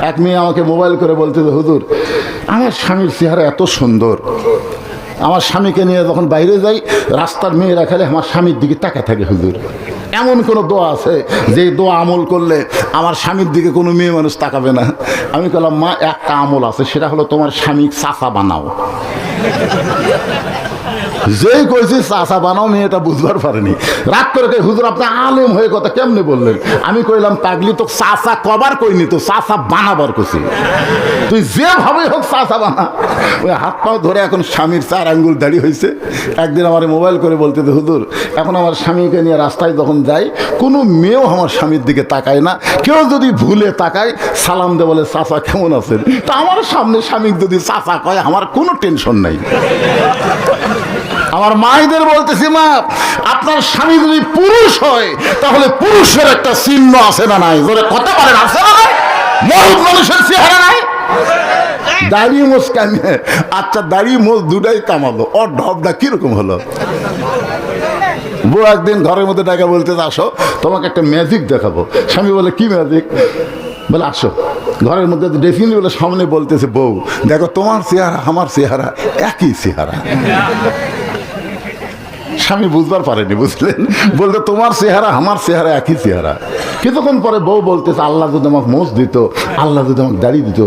এক মেয়ে আমাকে মোবাইল করে বলতে, হুজুর আমার স্বামীর চেহারা এত সুন্দর, আমার স্বামীকে নিয়ে যখন বাইরে যাই রাস্তার মেয়েরা খালি আমার স্বামীর দিকে তাকায় থাকে। হুজুর এমন কোনো দোয়া আছে যে দোয়া আমল করলে আমার স্বামীর দিকে কোনো মেয়ে মানুষ তাকাবে না? আমি বললাম, মা একটা আমল আছে, সেটা হলো তোমার স্বামী চাচা বানাও। যেই কইছি চাচা বানাও, মেয়েটা বুঝবার পারেনি, রাগ করে কে, হুজুর আপনি আলেম হয়ে কথা কেমনে বললেন? আমি কইলাম, পাগলি তো চাচা কবার কইনি, তো চাচা বানাবার কইছি, তুই যেভাবে হোক চাচা বানা। ওই হাত পাও ধরে এখন স্বামীর 4 আঙ্গুল দাড়ি হয়েছে। একদিন আমার মোবাইল করে বলতে, হুজুর এখন আমার স্বামীকে নিয়ে রাস্তায় যখন যাই কোনো মেয়েও আমার স্বামীর দিকে তাকায় না, কেউ যদি ভুলে তাকায় সালাম দে বলে চাচা কেমন আছেন। তা আমার সামনে স্বামী যদি চাচা কয় আমার কোনো টেনশন নাই। আমার মায়েদের বলতেছি, মা আপনার স্বামী যদি পুরুষ হয় তাহলে পুরুষের একটা চিহ্ন আছে না নাই? জোরে কথা বলেন, আছে না নাই? মরদ মানুষের চেহারা নাই, দাড়ি মোজ কামিয়ে। আচ্ছা দাড়ি মোজ দুটাই কামালো, ওর ঢবটা কিরকম হলো? বউ একদিন ঘরের মধ্যে টাকা বলতে, আসো তোমাকে একটা ম্যাজিক দেখাবো। স্বামী বলে, কি ম্যাজিক? বলে আসো। ঘরের মধ্যে ড্রেসিং টেবিলের সামনে বলতেছে, বউ দেখো তোমার চেহারা আমার চেহারা একই চেহারা। স্বামী বুঝবার পারেনি, বুঝলেন? বলতে তোমার চেহারা আমার চেহারা একই চেহারা। কিছুক্ষণ পরে বউ বলতেছে, আল্লাহ যদি আমাকে মোজ দিত, আল্লাহ যদি আমাকে দাড়ি দিত।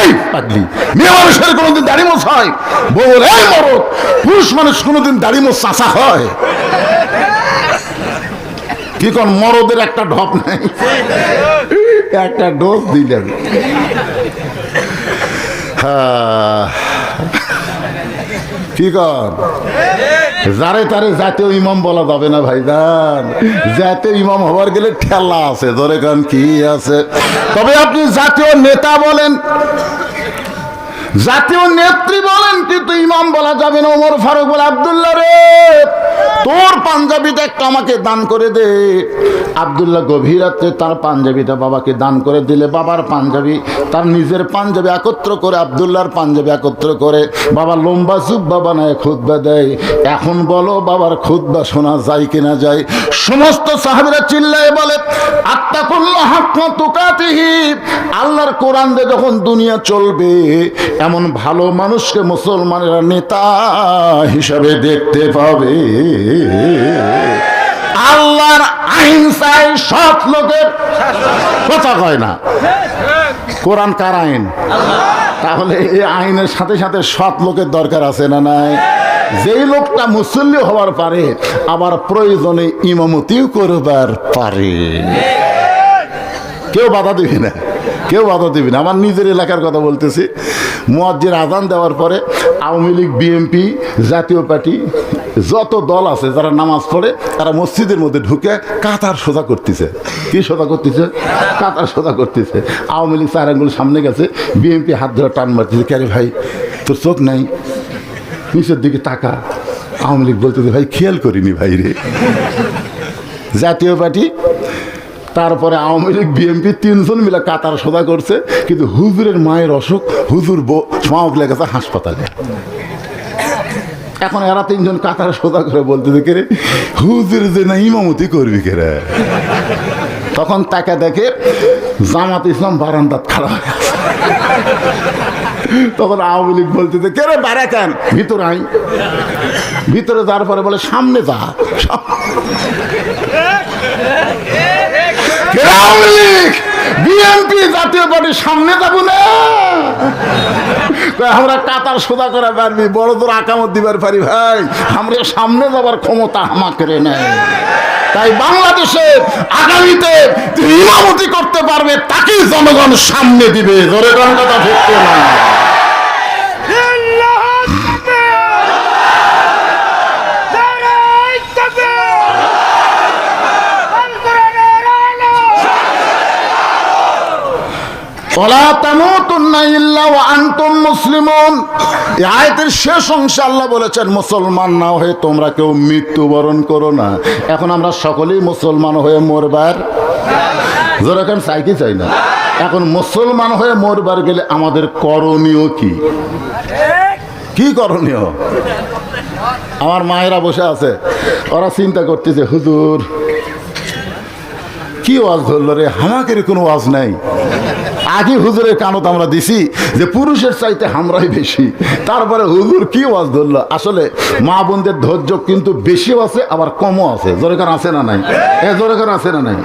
এই পাগলি, মেয়ে মানুষের কোনোদিন দাড়ি মোজ হয়? বউ বলে, এই মরদ, পুরুষ মানুষ কোনোদিন দাড়ি মোজ চাচা হয়? কি কোন মরদের একটা ঢপ নাই, একটা ডোজ দিলেন। কি কর, যারে তারে জাতীয় ইমাম বলা যাবে না ভাইজান। জাতীয় ইমাম হবার গেলে ঠেলা আছে, ধরে কারণ কি আছে। তবে আপনি জাতীয় নেতা বলেন, জাতীয় নেত্রী বলেন, কিন্তু ইমাম বলা যাবে না। ওমর ফারুক বলে, আব্দুল্লাহ রে তোর পাঞ্জাবিটা একটা আমাকে দান করে দে। আব্দুল্লাহ গভীর রাত্রে তার পাঞ্জাবিটা বাবাকে দান করে দিলে, বাবার পাঞ্জাবি তার নিজের পাঞ্জাবি একত্র করে, আব্দুল্লাহর পাঞ্জাবি একত্র করে বাবা লম্বা জুব্বা বানায় খুতবা দেয়। এখন বলো বাবার খুতবা শোনা যায় কিনা যায়? সমস্ত সাহাবীরা চিল্লায় বলে, আত্তাকুল্লাহ হাক্কা তুকাতিহি, আল্লাহর কোরআন দিয়ে যখন দুনিয়া চলবে এমন ভালো মানুষকে মুসলমানেরা নেতা হিসাবে দেখতে পাবে। আল্লাহর আইন চাই সৎ লোকের, কথা কয় না। কোরআন কার আইন? তাহলে এই আইনের সাথে সাথে সৎ লোকের দরকার আছে না নাই? যেই লোকটা মুসল্লি হওয়ার পারে, আবার প্রয়োজনে ইমামতিও করবার পারে, কেউ বাধা দিবি না, কেউ বাধা দিবি না। আমার নিজের এলাকার কথা বলতেছি, মুয়াজ্জির আজান দেওয়ার পরে আওয়ামী লীগ, বিএনপি, জাতীয় পার্টি যত দল আছে যারা নামাজ পড়ে তারা মসজিদের মধ্যে ঢুকে কাতার সোজা করতেছে। কি সোজা করতেছে? কাতার সোজা করতেছে। আওয়ামী লীগ 4 আঙ্গুল সামনে গেছে, বিএনপি হাত ধরে টান মারতেছে, কে রে ভাই তোর চোখ নাই, নিচের দিকে তাকা। আওয়ামী লীগ বলতেছে, ভাই খেয়াল করিনি ভাই রে। জাতীয় পার্টি, তারপরে আওয়ামী লীগ, বিএনপি 3 জন মিলে কাতার সোজা করছে, কিন্তু হুজুরের মায়ের অসুখ, হুজুর মাওক লেগেছে হাসপাতালে। এখন এরা 3 জন কাতার সোজা করে বলতেছে, কে রে হুজুর যে না ইমামতি করবি কে রে? তখন তাকে দেখে জামাত ইসলাম বারান্দাত খারাপ হয়ে আছে। তখন আওয়ামী লীগ বলতেছে, কে রে বারে কেন, ভিতরে আই। ভিতরে যাওয়ার পরে বলে, সামনে যা। আওয়ামী লীগ, বিএনপি, জাতীয় পার্টির সামনে যাবো না, আমরা কাতার সোজা করে পারবি, বড় তোর আকামত দিবার পারি ভাই, আমরা সামনে যাবার ক্ষমতা আমাকে নেই। তাই বাংলাদেশে আগামীতে ইমামতি করতে পারবে তাকেই জনগণ সামনে দিবে। ধরে কথা ঠিক না? আয়াতের শেষ অংশে আল্লাহ বলেছেন, মুসলমান না হয়ে তোমরা কেউ মৃত্যুবরণ করো না। এখন আমরা সকলেই মুসলমান হয়ে মরবার যেরকম চাই কি চাই না। এখন মুসলমান হয়ে মরবার গেলে আমাদের করণীয় কি? কি করণীয়? আমার মায়েরা বসে আছে, ওরা চিন্তা করতেছে, হুজুর কি ওয়াজ ধরল রে, হামাকের কোনো ওয়াজ নাই। আগে হুজুরের কানত আমরা দিছি যে পুরুষের চাইতে হামরাই বেশি, তারপরে হুজুর কি ওয়াজ ধরলো। আসলে মা বোনদের ধৈর্য কিন্তু বেশিও আছে আবার কমও আছে। জোরেকার আছে না নাই? জোরেকার আছে না নাই?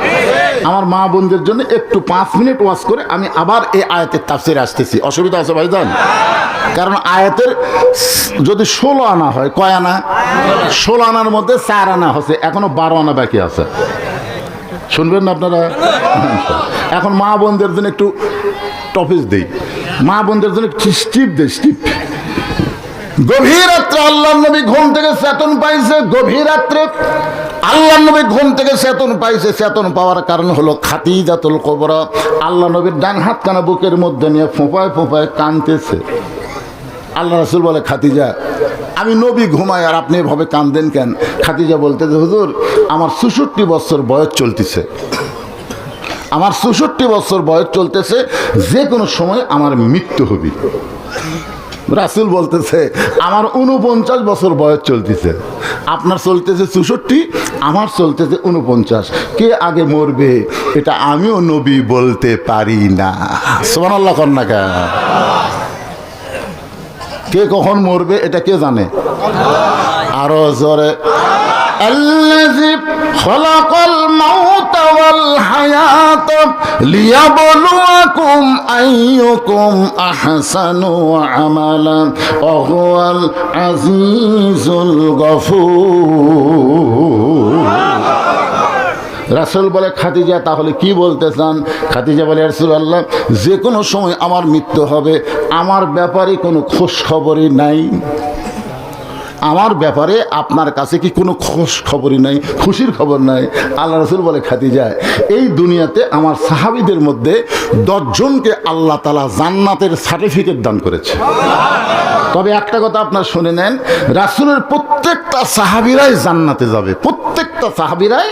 আমার মা বোনদের জন্য একটু 5 মিনিট ওয়াজ করে আমি আবার এই আয়াতের তাফসিরে আসতেছি। অসুবিধা আছে ভাইজান? কারণ আয়াতের যদি 16 আনা হয়, কয় আনা? 16 আনার মধ্যে 4 আনা হচ্ছে, এখনো 12 আনা বাকি আছে। শুনবেন না আপনারা? এখন মা বোনদের জন্য একটু টপিক দেই, মা বোনদের জন্য স্টিপ দেই, স্টিপ। গভীর রাত্রে আল্লাহ নবী ঘুম থেকে চেতন পাইছে। গভীর রাত্রে আল্লাহ নবী ঘুম থেকে চেতন পাইছে। চেতন পাওয়ার কারণ হলো খাদিজাতুল কুবরা আল্লাহ নবীর ডান হাতখানা বুকের মধ্যে নিয়ে ফোঁপায় ফোঁপায় কাঁদতেছে। আল্লাহ রাসূল বলে, খাদিজা আমি নবী ঘুমাই আর আপনি এভাবে কাঁদেন কেন? খাদিজা বলতে যে হুজুর আমার 64 বছর বয়স চলতেছে, আমার 64 বছর বয়স চলতেছে, যে কোনো সময় আমার মৃত্যু হবে। রাসূল বলতেছে আমার 49 বছর বয়স চলতেছে, আপনার চলতেছে 64, আমার চলতেছে 49, কে আগে মরবে এটা আমিও নবী বলতে পারি না। সুবহানাল্লাহ কন না কে? কে কখন মরবে এটা কে জানে? আরো জোরে, আল্লাযী খালাকাল মাউতা ওয়াল হায়াতা লিয়াবলুয়াকুম আইয়ুকুম আহসানু আমালা ওয়া হুয়াল আজিজুল গফুর। রাসূল বলে, খাদিজা তাহলে কি বলতে চান? খাদিজা বলে, রাসূলুল্লাহ যে কোনো সময় আমার মৃত্যু হবে, আমার ব্যাপারে কোনো খোঁজ খবরই নাই। আমার ব্যাপারে আপনার কাছে কি কোনো খোঁজ খবরই নাই, খুশির খবর নাই? আল্লাহ রাসূল বলে, খাদিজা এই দুনিয়াতে আমার সাহাবীদের মধ্যে 10 জনকে আল্লাহ তাআলা জান্নাতের সার্টিফিকেট দান করেছে। তবে একটা কথা আপনার শুনে নেন, রাসূলের প্রত্যেকটা সাহাবীরাই জান্নাতে যাবে, প্রত্যেকটা সাহাবীরাই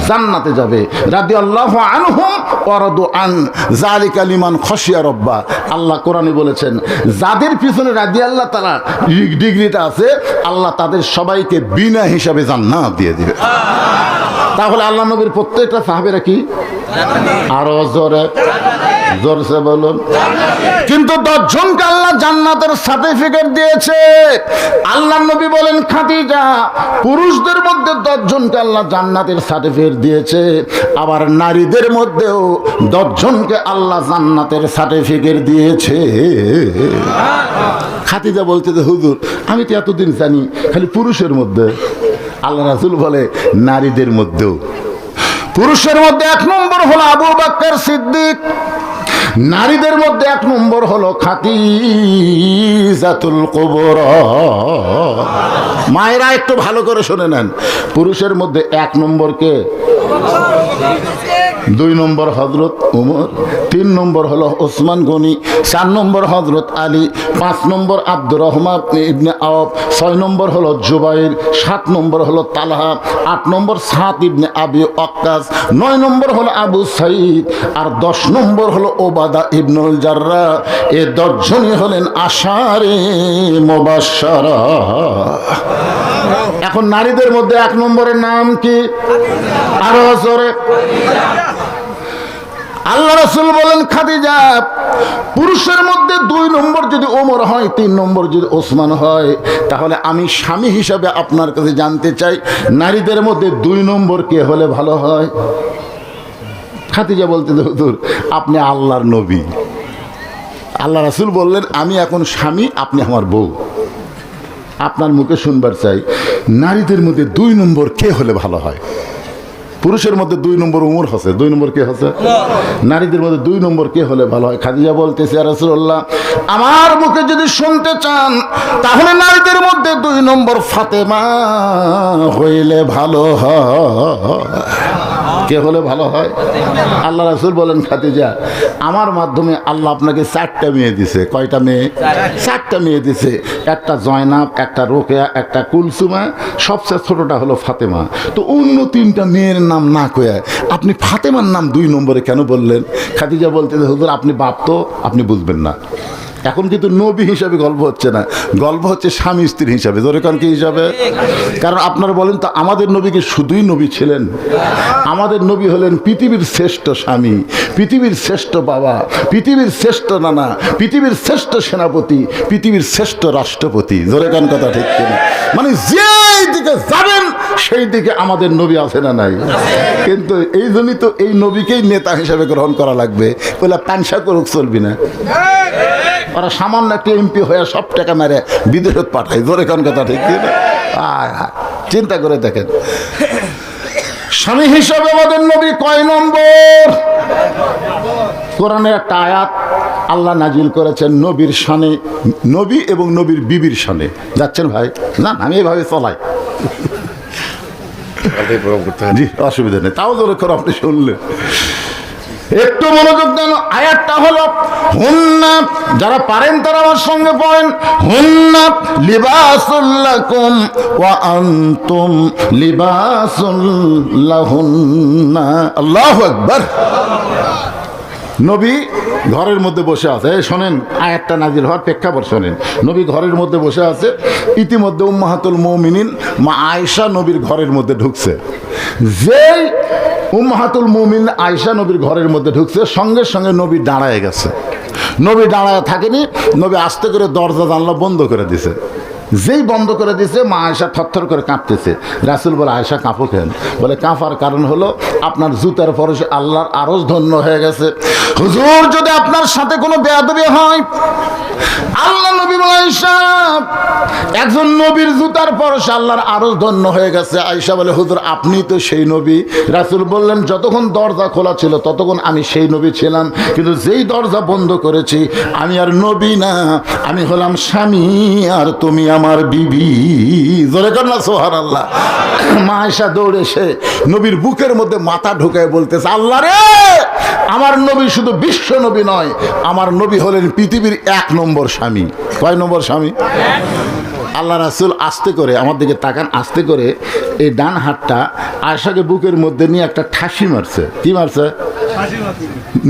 জান্নাতে যাবে। রাদিয়াল্লাহু আনহুম ওয়া রাদু আন যালিকা লিমান খাশিয়া রাব্বা। আল্লাহ কোরআনে বলেছেন যাদের পিছনে রাদিয়াল্লাহু তাআলা ডিগ্রিটা আছে, আল্লাহ তাদের সবাইকে বিনা হিসাবে জান্নাত দিয়ে দিবে। তাহলে আল্লাহ নবীর প্রত্যেকটা সাহাবীরা কি? আরো জোরে জোরসে বলুন। কিন্তু 10 জনকে আল্লাহ জান্নাতের সার্টিফিকেট দিয়েছে। আল্লাহ নবী বলেন, খাদিজা পুরুষদের মধ্যে 10 জনকে আল্লাহ জান্নাতের সার্টিফিকেট দিয়েছে, আবার নারীদের মধ্যেও 10 জনকে আল্লাহ জান্নাতের সার্টিফিকেট দিয়েছে। খাদিজা বলতে যে হুজুর আমি তো এতদিন জানি খালি পুরুষের মধ্যে। আল্লাহ রাসূল বলে নারীদের মধ্যেও। পুরুষের মধ্যে 1 নম্বর হলো আবু বকর সিদ্দিক, নারীদের মধ্যে 1 নম্বর হলো খাদিজাতুল কুবরা। মায়েরা একটু ভালো করে শুনে নেন, পুরুষের মধ্যে 1 নম্বর কে? 2 নম্বর হযরত ওমর, 3 নম্বর হলো ওসমান গনি, 4 নম্বর হযরত আলী, 5 নম্বর আব্দুর রহমান ইবনে আওফ, 6 নম্বর হলো জুবাইর, 7 নম্বর হলো তালহা, 8 নম্বর সাদ ইবনে আবি ওয়াক্কাস, 9 নম্বর হলো আবু সাঈদ, আর 10 নম্বর হলো ওবাদা ইবনুল জাররাহ। এই 10 জনই হলেন আশারে মুবাশশারা। এখন নারীদের মধ্যে 1 নম্বরের নাম কি? আরো জোরে। আল্লাহ রাসূল বলেন, খাদিজা পুরুষের মধ্যে 2 নম্বর যদি ওমর হয়, 3 নম্বর যদি ওসমান হয়, তাহলে আমি স্বামী হিসাবে আপনার কাছে জানতে চাই নারীদের মধ্যে 2 নম্বর কে হলে ভালো হয়? খাদিজা বলতে, হুজুর আপনি আল্লাহর নবী। আল্লাহ রাসূল বললেন, আমি এখন স্বামী, আপনি আমার বউ, আপনার মুখে শুনবার চাই নারীদের মধ্যে 2 নম্বর কে হলে ভালো হয়? পুরুষের মধ্যে 2 নম্বর উমর হচ্ছে, 2 নম্বর কে হচ্ছে? নারীদের মধ্যে 2 নম্বর কে হলে ভালো হয়? খাদিজা বলতেছে, ইয়া রাসূলুল্লাহ আমার মুখে যদি শুনতে চান তাহলে নারীদের মধ্যে 2 নম্বর ফাতেমা হইলে ভালো হয়। কে হলে ভালো হয়? আল্লাহ রাসূল বলেন, খাদিজা আমার মাধ্যমে আল্লাহ আপনাকে 4টা মেয়ে দিছে। কয়টা মেয়ে? 4টা মেয়ে দিছে। একটা জয়নাব, একটা রোকেয়া, একটা কুলসুমা, সবচেয়ে ছোটটা হলো ফাতেমা। তো অন্য 3টা মেয়ের নাম না কয়ে আপনি ফাতেমার নাম 2 নম্বরে কেন বললেন? খাদিজা বলতে, হুজুর আপনি বাপ তো, আপনি বুঝবেন না। এখন কিন্তু নবী হিসাবে গল্প হচ্ছে না, গল্প হচ্ছে স্বামী স্ত্রী হিসাবে। জোরে কান কি হিসাবে? কারণ আপনারা বলেন তো, আমাদের নবী কি শুধুই নবী ছিলেন? আমাদের নবী হলেন পৃথিবীর শ্রেষ্ঠ স্বামী, পৃথিবীর শ্রেষ্ঠ বাবা, পৃথিবীর শ্রেষ্ঠ নানা, পৃথিবীর শ্রেষ্ঠ সেনাপতি, পৃথিবীর শ্রেষ্ঠ রাষ্ট্রপতি। জোরে কান কথা ঠিক কিনা? মানে যেই দিকে যাবেন সেই দিকে আমাদের নবী আছে না নাই? কিন্তু এই জন্যই তো এই নবীকেই নেতা হিসাবে গ্রহণ করা লাগবে, বলে পাংশা করুক চলবি না। ওরা সামান্য একটা এমপি হয়ে সব টাকা মেরে বিদেশে পাঠায়। জোরে কোন কথা ঠিক কিনা? চিন্তা করে দেখেন, স্বামী হিসাবে আমাদের নবী কয় নম্বর? কোরআনের একটা আয়াত আল্লাহ নাজিল করেছেন নবীর শানে, নবী এবং নবীর বিবির শানে। যাচ্ছেন ভাই? না, আমি এইভাবে চলাই, জি অসুবিধা নেই। তাও জোরে করে আপনি শুনলেন, একটু মনোযোগ দেন। আয়াতটা হলো হুন্না, যারা পারেন তারা আমার সঙ্গে পড়েন, হুন্না লিবাসুল লাকুম ওয়া আনতুম লিবাসুল লাহুন্না। আল্লাহু আকবার। নবী ঘরের মধ্যে বসে আছে, শোনেন আয়াতটা নাজিল হওয়ার প্রেক্ষাপট শোনেন। নবী ঘরের মধ্যে বসে আছে, ইতিমধ্যে উম্মাহাতুল মুমিনিন মা আয়েশা নবীর ঘরের মধ্যে ঢুকছে। যেই উম্মাহাতুল মুমিন আয়েশা নবীর ঘরের মধ্যে ঢুকছে, সঙ্গে সঙ্গে নবী দাঁড়ায় গেছে। নবী দাঁড়ায় থাকেনি, নবী আস্তে করে দরজা জানলা বন্ধ করে দিছে। যেই বন্ধ করে দিছে, মা আয়েশা থরথর করে কাঁপতেছে। রাসূল বলে, আয়েশা কাঁপো কেন? বলে, কাঁপার কারণ হলো আপনার জুতার পরশে আল্লাহর আরশ ধন্য হয়ে গেছে। হুজুর, যদি আপনার সাথে কোনো বেয়াদবি হয়, আল্লাহ নবী বলে, আয়েশা একজন নবীর জুতার পরশে আল্লাহর আরশ ধন্য হয়ে গেছে। আয়েশা বলে, হুজুর আপনি তো সেই নবী। রাসূল বললেন, যতক্ষণ দরজা খোলা ছিল ততক্ষণ আমি সেই নবী ছিলাম, কিন্তু যেই দরজা বন্ধ করেছি আমি আর নবী না, আমি হলাম স্বামী আর তুমি আমার বিবি। জোরে কর না সুবহানাল্লাহ। মা আয়েশা দৌড়ে এসে নবীর বুকের মধ্যে মাথা ঢুকায় বলতেছে, আল্লাহ রে, আমার নবী শুধু বিশ্ব নবী নয়, আমার নবী হলেন পৃথিবীর 1 নম্বর স্বামী। কয় নম্বর স্বামী? আল্লাহ রাসূল আস্তে করে আমার দিকে তাকান, আস্তে করে এই ডান হাতটা আয়েশাকে বুকের মধ্যে নিয়ে একটা ঠাসি মারছে। কি মারছে?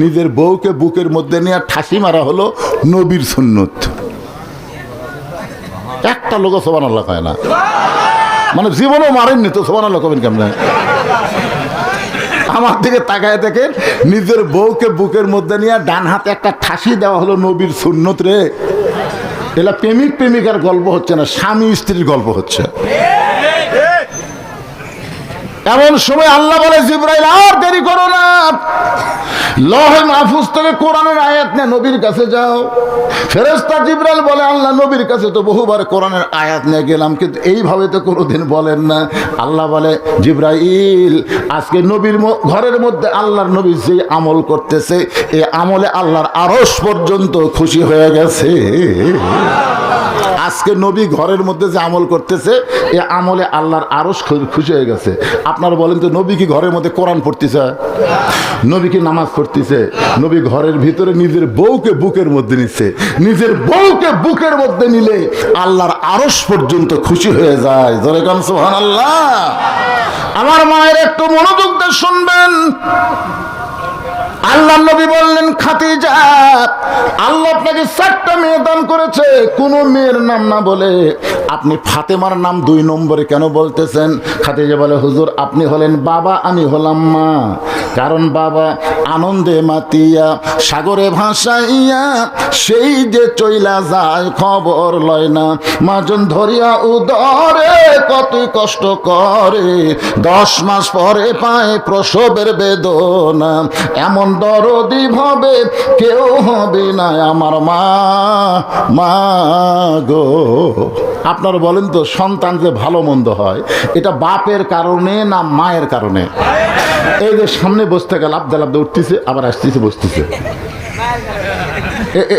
নিজের বউকে বুকের মধ্যে নিয়ে ঠাসি মারা হলো নবীর সুন্নত। একটা লোক সুবহানাল্লাহ কয় না, মানে জীবনও মারেননি তো সুবহানাল্লাহ কবেন কেমন? আমার দিকে তাকায় দেখেন, নিজের বউকে বুকের মধ্যে নিয়ে ডান হাতে একটা ঠাসি দেওয়া হলো নবীর সুন্নত রে। এলা প্রেমিক প্রেমিকার গল্প হচ্ছে না, স্বামী স্ত্রীর গল্প হচ্ছে। এমন সময় আল্লাহ বলে, জিবরাইল আর দেরি করো না, লৌহে মাহফুজ থেকে কোরআনের আয়াত নিয়ে নবীর কাছে যাও। ফেরেশতা জিবরাইল বলে, আল্লাহ নবীর কাছে তো বহুবার কোরআনের আয়াত নিয়ে গেলাম, কিন্তু এইভাবে তো কোনোদিন বলেন না। আল্লাহ বলে, জিবরাইল আজকে নবীর ঘরের মধ্যে আল্লাহর নবী যে আমল করতেছে, এই আমলে আল্লাহর আরশ পর্যন্ত খুশি হয়ে গেছে। আজকে নবী ঘরের মধ্যে যে আমল করতেছে, এ আমলে আল্লাহর আরশ খুশি হয়ে গেছে। আপনারা বলেন তো, নবী কি ঘরের মধ্যে কোরআন পড়তেছে? নবী কি নামাজ পড়তেছে? নবী ঘরের ভিতরে নিজের বউকে বুকের মধ্যে নিচ্ছে। নিজের বউকে বুকের মধ্যে নিলে আল্লাহর আরশ পর্যন্ত খুশি হয়ে যায়। জোরে কান সুবহানাল্লাহ। আমার মায়ের একটু মনোযোগ দিয়ে শুনবেন। আল্লাহ নবী বললেন, খাদিজা আল্লাহ আপনাকে 4টা মেয়ে দান করেছে, কোন মেয়ের নাম না বলে আপনি ফাতেমার নাম 2 নম্বরে কেন বলতেছেন? খাদিজা বলে, হুজুর আপনি হলেন বাবা, আমি হলাম মা। কারণ বাবা আনন্দে মাতিয়া সাগরে ভাসাইয়া সেই যে চইলা যায় খবর লয় না, মাজন ধরিয়া উদরে কত কষ্ট করে, 10 মাস পরে পায় প্রসবের বেদনা, এমন দরদি ভাবে কেউ হবে না আমার মা। মা গো, আপনারা বলেন তো, সন্তান যে ভালো মন্দ হয় এটা বাপের কারণে না মায়ের কারণে? এই যে সামনে বসতে গেল, লাফদা লাফদা উঠতেছে, আবার আসতেছে, বসতেছে,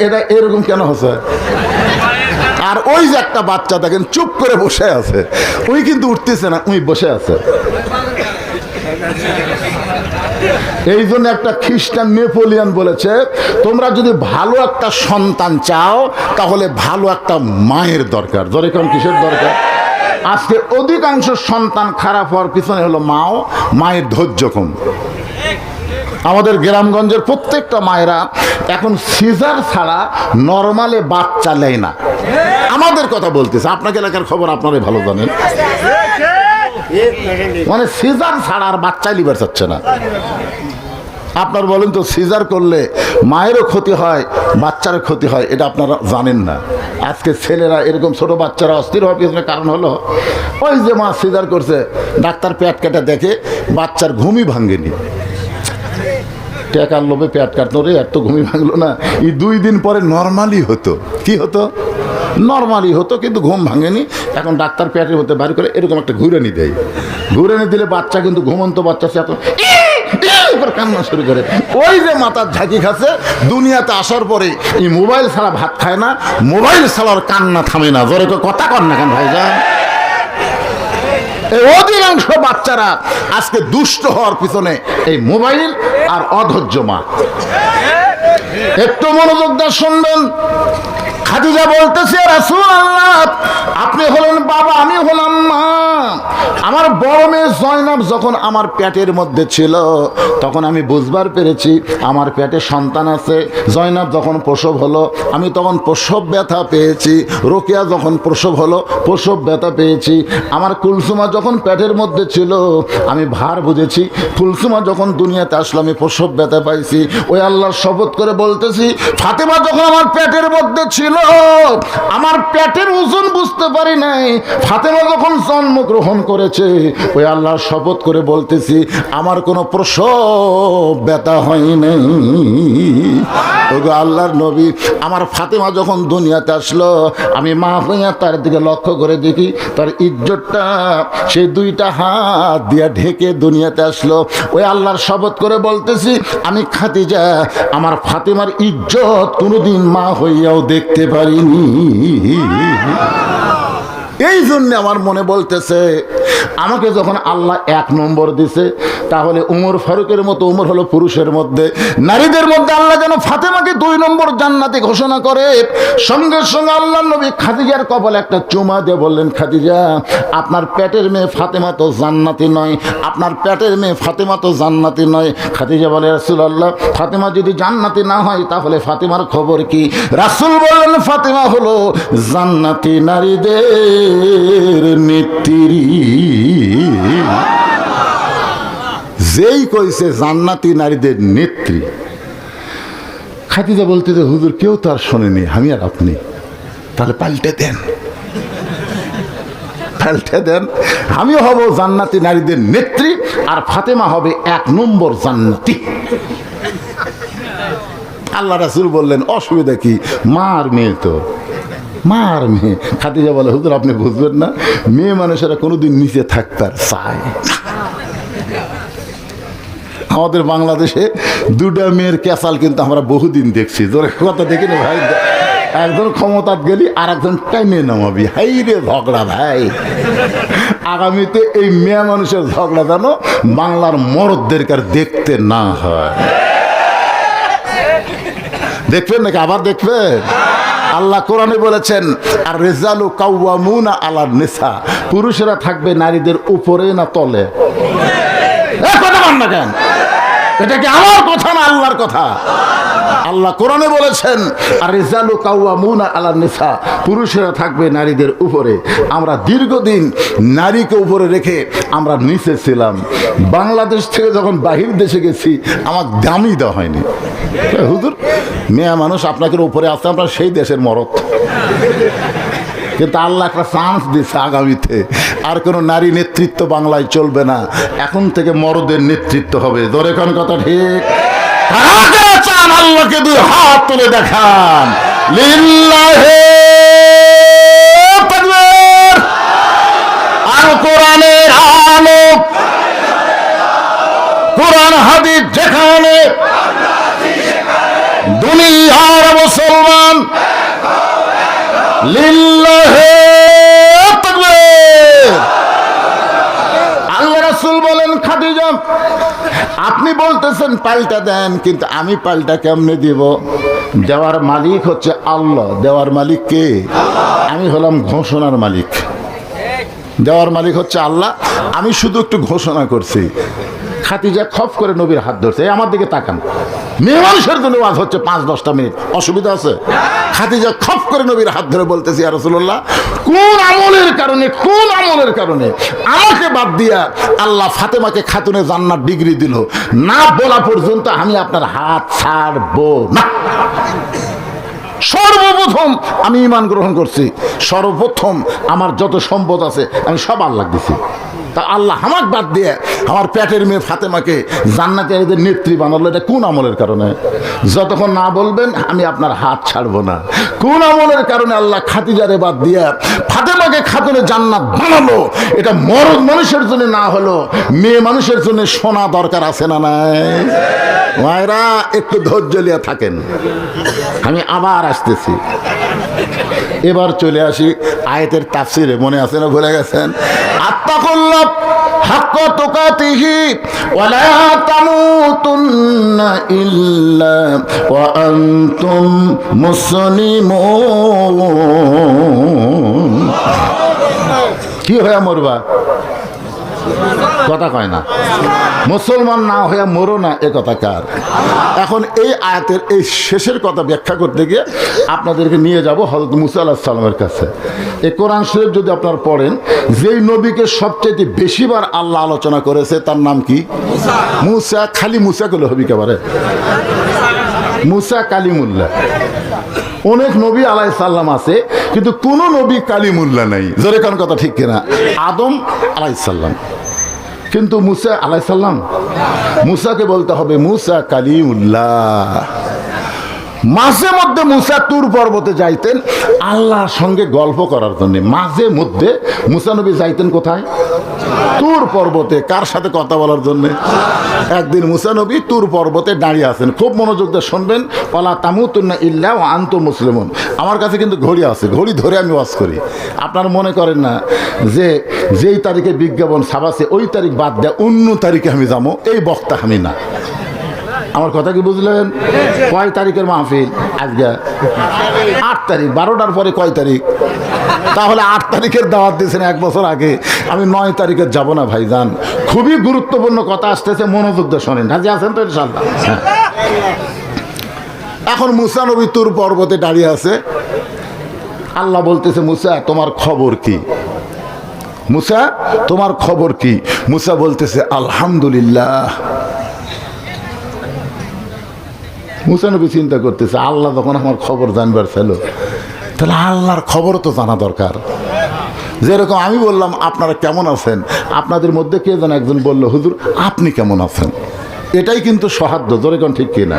এটা এরকম কেন হচ্ছে? আর ওই যে একটা বাচ্চা দেখেন চুপ করে বসে আছে, ওই কিন্তু উঠতেছে না, ওই বসে আছে। এই জন্য একটা খ্রিস্টান নেপোলিয়ন বলেছে, তোমরা যদি ভালো একটা সন্তান চাও তাহলে ভালো একটা মায়ের দরকার। ধরে কেমন কিসের দরকার? আজকে অধিকাংশ সন্তান খারাপ হওয়ার পিছনে হলো মায়ের ধৈর্য কম। আমাদের গ্রামগঞ্জের প্রত্যেকটা মায়েরা এখন সিজার ছাড়া নরমালে বাচ্চা নেয় না। আমাদের কথা বলতেছে, আপনাকে এলাকার খবর আপনারাই ভালো জানেন। মানে সিজার ছাড়া আর বাচ্চা লিবার চাচ্ছে না। আপনার বলেন তো, সিজার করলে মায়েরও ক্ষতি হয়, বাচ্চারও ক্ষতি হয়, এটা আপনারা জানেন না। আজকে ছেলেরা এরকম ছোট বাচ্চারা অস্থির হওয়ার পিছনে কারণ হলো ওই যে মা সিজার করছে, ডাক্তার পেট কেটে দেখে বাচ্চার ঘুমই ভাঙেনি। টাকার লোভে পেট কাটলো রে, এত ঘুমই ভাঙলো না। এই 2 দিন পরে নর্মালি হতো। কি হতো? নর্মালি হতো, কিন্তু ঘুম ভাঙেনি। এখন ডাক্তার পেটের মধ্যে বাড়ি করে এরকম একটা ঘুরানি দেয়। ঘুরানি দিলে বাচ্চা কিন্তু ঘুমন্ত বাচ্চা, সে এত কান্না শুরু করে। ওই যে মাথার ঝাঁকি খাচ্ছে, দুনিয়াতে আসার পরে এই মোবাইল ছাড়া ভাত খায় না, মোবাইল ছাড়ার কান্না থামে না। জোরে কথা কর না কেন ভাইজান? এই অধিকাংশ বাচ্চারা আজকে দুষ্ট হওয়ার পিছনে এই মোবাইল আর অধৈর্য মা। একটু মনোযোগ দিয়ে শুনবেন। খাদিজা বলতেছে, রাসূলুল্লাহ আপনি হলেন বাবা, আমি হলাম মা। আমার বড় মেয়ে জয়নাব যখন আমার পেটের মধ্যে ছিল, তখন আমি বুঝবার পেরেছি আমার পেটে সন্তান আছে। জয়নাব যখন প্রসব হলো, আমি তখন প্রসব ব্যথা পেয়েছি। রোকেয়া যখন প্রসব হলো, প্রসব ব্যথা পেয়েছি। আমার কুলসুমা যখন পেটের মধ্যে ছিল, আমি ভার বুঝেছি। কুলসুমা যখন দুনিয়াতে আসলো, আমি প্রসব ব্যথা পাইছি। ওই আল্লাহর শপথ করে বলতেছি, ফাতেমা যখন আমার পেটের মধ্যে ছিল, আমার পেটের ওজন বুঝতে পারি নাই। ফাতেমা যখন জন্মগ্রহণ করেছে, ওই আল্লাহর শপথ করে বলতেছি, আমার কোনো প্রসব ব্যথা হয় নাই। ওগো আল্লাহর নবী, আমার ফাতেমা যখন দুনিয়াতে আসলো, আমি মা হইয়া তার দিকে লক্ষ্য করে দেখি তার ইজ্জতটা সেই 2টা হাত দিয়া ঢেকে দুনিয়াতে আসলো। ওই আল্লাহর শপথ করে বলতেছি, আমি খাদিজা আমার ফাতেমার ইজ্জত কোনোদিন মা হইয়াও দেখতে পারিনি। এই জন্য আমার মনে বলতেছে, আমাকে যখন আল্লাহ 1 নম্বর দিছে, তাহলে উমর ফারুকের মতো, উমর হলো পুরুষের মধ্যে, নারীদের মধ্যে আল্লাহ যেন ফাতেমাকে 2 নম্বর জান্নাতি ঘোষণা করে। সঙ্গে সঙ্গে আল্লাহ নবী খাদিজার কপালে একটা চুমা দিয়ে বললেন, খাদিজা আপনার পেটের মেয়ে ফাতেমা তো জান্নাতি নয়, আপনার পেটের মেয়ে ফাতেমা তো জান্নাতি নয়। খাদিজা বলে, রাসূলুল্লাহ ফাতেমা যদি জান্নাতি না হয়, তাহলে ফাতেমার খবর কি? রাসূল বললেন, ফাতেমা হলো জান্নাতি নারীদের নেত্রী। যেই কইছে জান্নাতি নারীদের নেত্রী, খাদিজা বলতে যে হুজুর কেউ তো আর শোনেনি, আমি আর আপনি, তাহলে পাল্টে দেন, পাল্টে দেন। আমি হব জান্নাতি নারীদের নেত্রী, আর ফাতেমা হবে 1 নম্বর জান্নাতি। আল্লাহ রাসূল বললেন, অসুবিধা কি? মার মেয়ে তো, মার মেয়ে। খাদিজা বলে, হুজুর আপনি বুঝবেন না, মেয়ে মানুষেরা কোনোদিন নিচে থাকতে চায়। আমাদের বাংলাদেশে 2টা মেয়ের ক্যাসাল কিন্তু আমরা বহুদিন দেখছি। জোরে কথা দেখি না ভাই, একজন ক্ষমতাত গেলি আর একজন টাইমে নামাবি, হাই রে ঝগড়া ভাই। আগামীতে এই মেয়ে মানুষের ঝগড়া যেন বাংলার মরদদেরকে আর দেখতে না হয়। দেখবেন নাকি? আবার দেখবেন? আল্লাহ কোরআনে বলেছেন, আর রিজালু কাওয়ামুনা আলান নিসা, পুরুষেরা থাকবে নারীদের উপরে না তলে? কথা বল না কেন? এটা কি আমার কথা না আল্লাহর কথা? আল্লাহ কোরআনে বলেছেন, আর রিজালু কাওয়ামুনা আলান নিসা, পুরুষেরা থাকবে নারীদের উপরে। আমরা দীর্ঘদিন নারীকে উপরে রেখে আমরা নিচে ছিলাম। বাংলাদেশ থেকে যখন বাহির দেশে গেছি, আমার দামই দেওয়া হয়নি। হুজুর মেয়ে মানুষ আপনাকে উপরে আসতে, আপনার সেই দেশের মরদ। কিন্তু আল্লাহ একটা চান্স দিচ্ছে, আগামীতে আর কোনো নারী নেতৃত্ব বাংলায় চলবে না, এখন থেকে মরদের নেতৃত্ব হবে। ধরে কোন কথা ঠিক? চান আল্লাহকে 2 হাত তুলে দেখান, লিল্লাহি তাকবীর। আর কোরআনের আলো, কোরআন হাদিস যেখানে, দুনিয়ার মুসলমান লিল্লাহি তাকবীর। আল্লাহ রাসূল বলেন, খাদিজা আপনি বলতেছেন পাল্টা দেন, কিন্তু আমি পাল্টা কেমনে দিব? দেওয়ার মালিক হচ্ছে আল্লাহ। দেওয়ার মালিক কে? আমি হলাম ঘোষণার মালিক। দেওয়ার মালিক হচ্ছে আল্লাহ, আমি শুধু একটু ঘোষণা করছি। খাদিজা খপ করে নবীর হাত ধরছে। এই আমার দিকে তাকান, মেয়ে মানুষের জন্য ওয়াজ হচ্ছে 5-10টা মিনিট, অসুবিধা আছে? খাদিজা খপ করে নবীর হাত ধরে বলতেছি, ইয়া রাসূলুল্লাহ, কোন আমলের কারণে আমাকে বাদ দিয়া আল্লাহ ফাতেমাকে খাতুনে জান্নাত ডিগ্রি দিল, না বলা পর্যন্ত আমি আপনার হাত ছাড়বো না। সর্বপ্রথম আমি ঈমান গ্রহণ করছি, সর্বপ্রথম আমার যত সম্পদ আছে আমি সব আল্লাহ দিছি। তা আল্লাহ আমাকে বাদ দিয়ে আমার পেটের মেয়ে ফাতেমাকে জান্নাতীদের নেত্রী বানালো, এটা কোন আমলের কারণে? যতক্ষণ না বলবেন আমি আপনার হাত ছাড়বো না। কোন আমলের কারণে আল্লাহ খাদিজারে বাদ দিয়ে ফাতেমাকে খাতুনে জান্নাত বানালো? এটা মরদ মানুষের জন্য না হলো মেয়ে মানুষের জন্য শোনা দরকার আছে না নাই? মায়েরা একটু ধৈর্য নিয়ে থাকেন, আমি আবার আসতেছি। এবার চলে আসি আয়াতের তাফসিরে। মনে আছে না, ভুলে গেছেন? আত্তাকুল্লাহ হাক্কা তুকাতিহি ওয়া লা তামুতুন্না ইল্লা ওয়া আনতুম মুসলিমুন। কি হয়ে মরবা? কথা কয় না, মুসলমান না হয়ে মরো না, এ কথা কার? এখন এই আয়াতের এই শেষের কথা ব্যাখ্যা করতে গিয়ে আপনাদেরকে নিয়ে যাব হযরত মুসা আলাইহিস সালামের কাছে। এই কোরআন শরীফ যদি আপনারা পড়েন, যেই নবীকে সবচেয়ে বেশিবার আল্লাহ আলোচনা করেছে তার নাম কি? মুসা। খালি মুসা বলে হবি একেবারে, মুসা কালিমুল্লাহ। অনেক নবী আলাইহিস সালাম আছে, কিন্তু কোন নবী কালিমুল্লাহ নাই। জোরে কোন কথা ঠিক কিনা? আদম আলাইহিস সালাম, কিন্তু মুসা আলাইহিস সালাম, মুসাকে বলতে হবে মুসা কালিমুল্লাহ। মাঝে মধ্যে মুসা তুর পর্বতে যাইতেন আল্লাহর সঙ্গে গল্প করার জন্য। মাঝে মধ্যে মুসা নবী যাইতেন কোথায়? তুর পর্বতে। কার সাথে কথা বলার জন্য? একদিন মুসা নবী তুর পর্বতে দাঁড়িয়ে আছেন, খুব মনোযোগ দিয়ে শুনবেন। ওয়ালা তামুতুন্না ইল্লা ওয়া আনতুম মুসলিমুন। আমার কাছে কিন্তু ঘড়ি আছে, ঘড়ি ধরে আমি ওয়াজ করি। আপনারা মনে করেন না যে যেই তারিখে বিজ্ঞাপন ছাপাছে ওই তারিখ বাদ দেয় অন্য তারিখে আমি যাবো, এই বক্তা আমি না। আমার কথা কি বুঝলেন? কয় তারিখের মাহফিল? আজকে 8 তারিখ। 12টার পরে কয় তারিখ? তাহলে 8 তারিখের দাওয়াত দিয়েছেন 1 বছর আগে, আমি 9 তারিখে যাব না ভাইজান। খুবই গুরুত্বপূর্ণ কথা আসতেছে, মনোযোগ দিয়ে শোনেন। রাজি আছেন তো ইনশাআল্লাহ? হ্যাঁ। এখন মুসা নবী তুর পর্বতে দাঁড়িয়ে আছে। আল্লাহ বলতেছে, মুসা তোমার খবর কি? মুসা তোমার খবর কি? মুসা বলতেছে আলহামদুলিল্লাহ। মুসা নবী চিন্তা করতেছে, আল্লাহ যখন আমার খবর জানবার ছিল, তাহলে আল্লাহর খবর তো জানা দরকার। যেরকম আমি বললাম আপনারা কেমন আছেন, আপনাদের মধ্যে কে যেন একজন বলল, হুজুর আপনি কেমন আছেন? এটাই কিন্তু সহাধ্য। যেরকম ঠিক কিনা?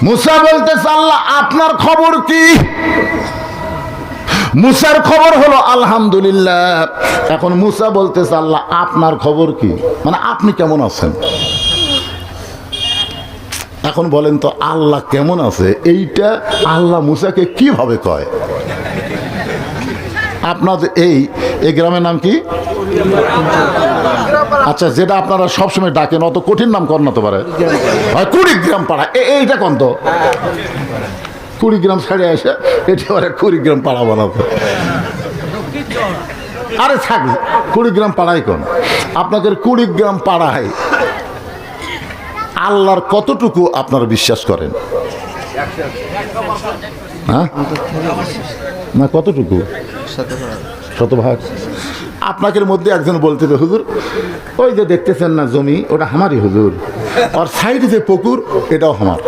মুসা বলতেছে আল্লাহ আপনার খবর কি? মুসার খবর হলো আলহামদুলিল্লাহ। এখন মুসা বলতেছে আল্লাহ আপনার খবর কি, মানে আপনি কেমন আছেন? এখন বলেন তো আল্লাহ কেমন আছে এইটা আল্লাহ মুসাকে কিভাবে কয়? আপনাদের এই গ্রামের নাম কি? আচ্ছা, যেটা আপনারা সবসময় ডাকেন, অত কঠিন নাম কর না তো পারে, কুড়িগ্রাম পাড়া। এইটা কোন তো কুড়িগ্রাম ছাড়ে আসে এটা কুড়িগ্রাম পাড়া বানাবো। আরে থাক, কুড়িগ্রাম পাড়াই কোন? আপনাদের কুড়িগ্রাম পাড়ায় আল্লাহর কতটুকু আপনারা বিশ্বাস করেন? হ্যাঁ না, কতটুকু? 100%। আপনাদের মধ্যে একজন বলতে, হুজুর ওই যে দেখতেছেন না জমি, ওটা আমারই হুজুর। আর সাইডে যে পুকুর, এটাও আমার।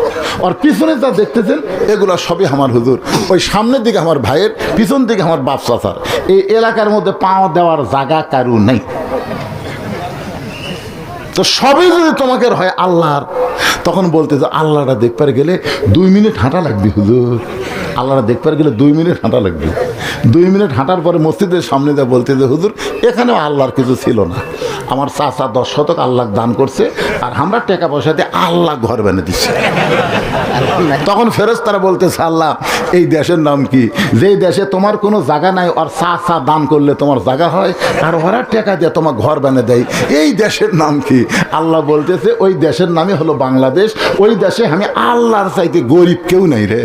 আর পিছনে যা দেখতেছেন এগুলো সবই আমার হুজুর। ওই সামনের দিকে আমার ভাইয়ের, পিছন দিকে আমার বাপ চাচার। এই এলাকার মধ্যে পাওয়া দেওয়ার জায়গা কারু নেই। তো সবই যদি তোমাকে হয় আল্লাহর, তখন বলতে যে আল্লাহটা দেখবার গেলে 2 মিনিট হাঁটা লাগবে হুজুর। আল্লাহটা দেখবার গেলে 2 মিনিট হাঁটা লাগবে। 2 মিনিট হাঁটার পরে মসজিদের সামনে যা বলতে যে হুজুর এখানেও আল্লাহর কিছু ছিল না, আমার চাচা 10 শতক আল্লাহ দান করছে, আর আমরা টাকা পয়সা দিয়ে আল্লাহ ঘর বানিয়ে দিচ্ছি। তখন ফেরেশতারা বলতেছে আল্লাহ এই দেশের নাম কি? যেই দেশে তোমার কোনো জায়গা নাই, আর চাচা দান করলে তোমার জায়গা হয়, আর ওরা টাকা দিয়ে তোমার ঘর বানিয়ে দেয়, এই দেশের নাম কি? আল্লাহ বলতেছে ওই দেশের নামই হলো বাংলাদেশ। ওই দেশে আমি আল্লাহর চাইতে গরিব কেউ নাই রে।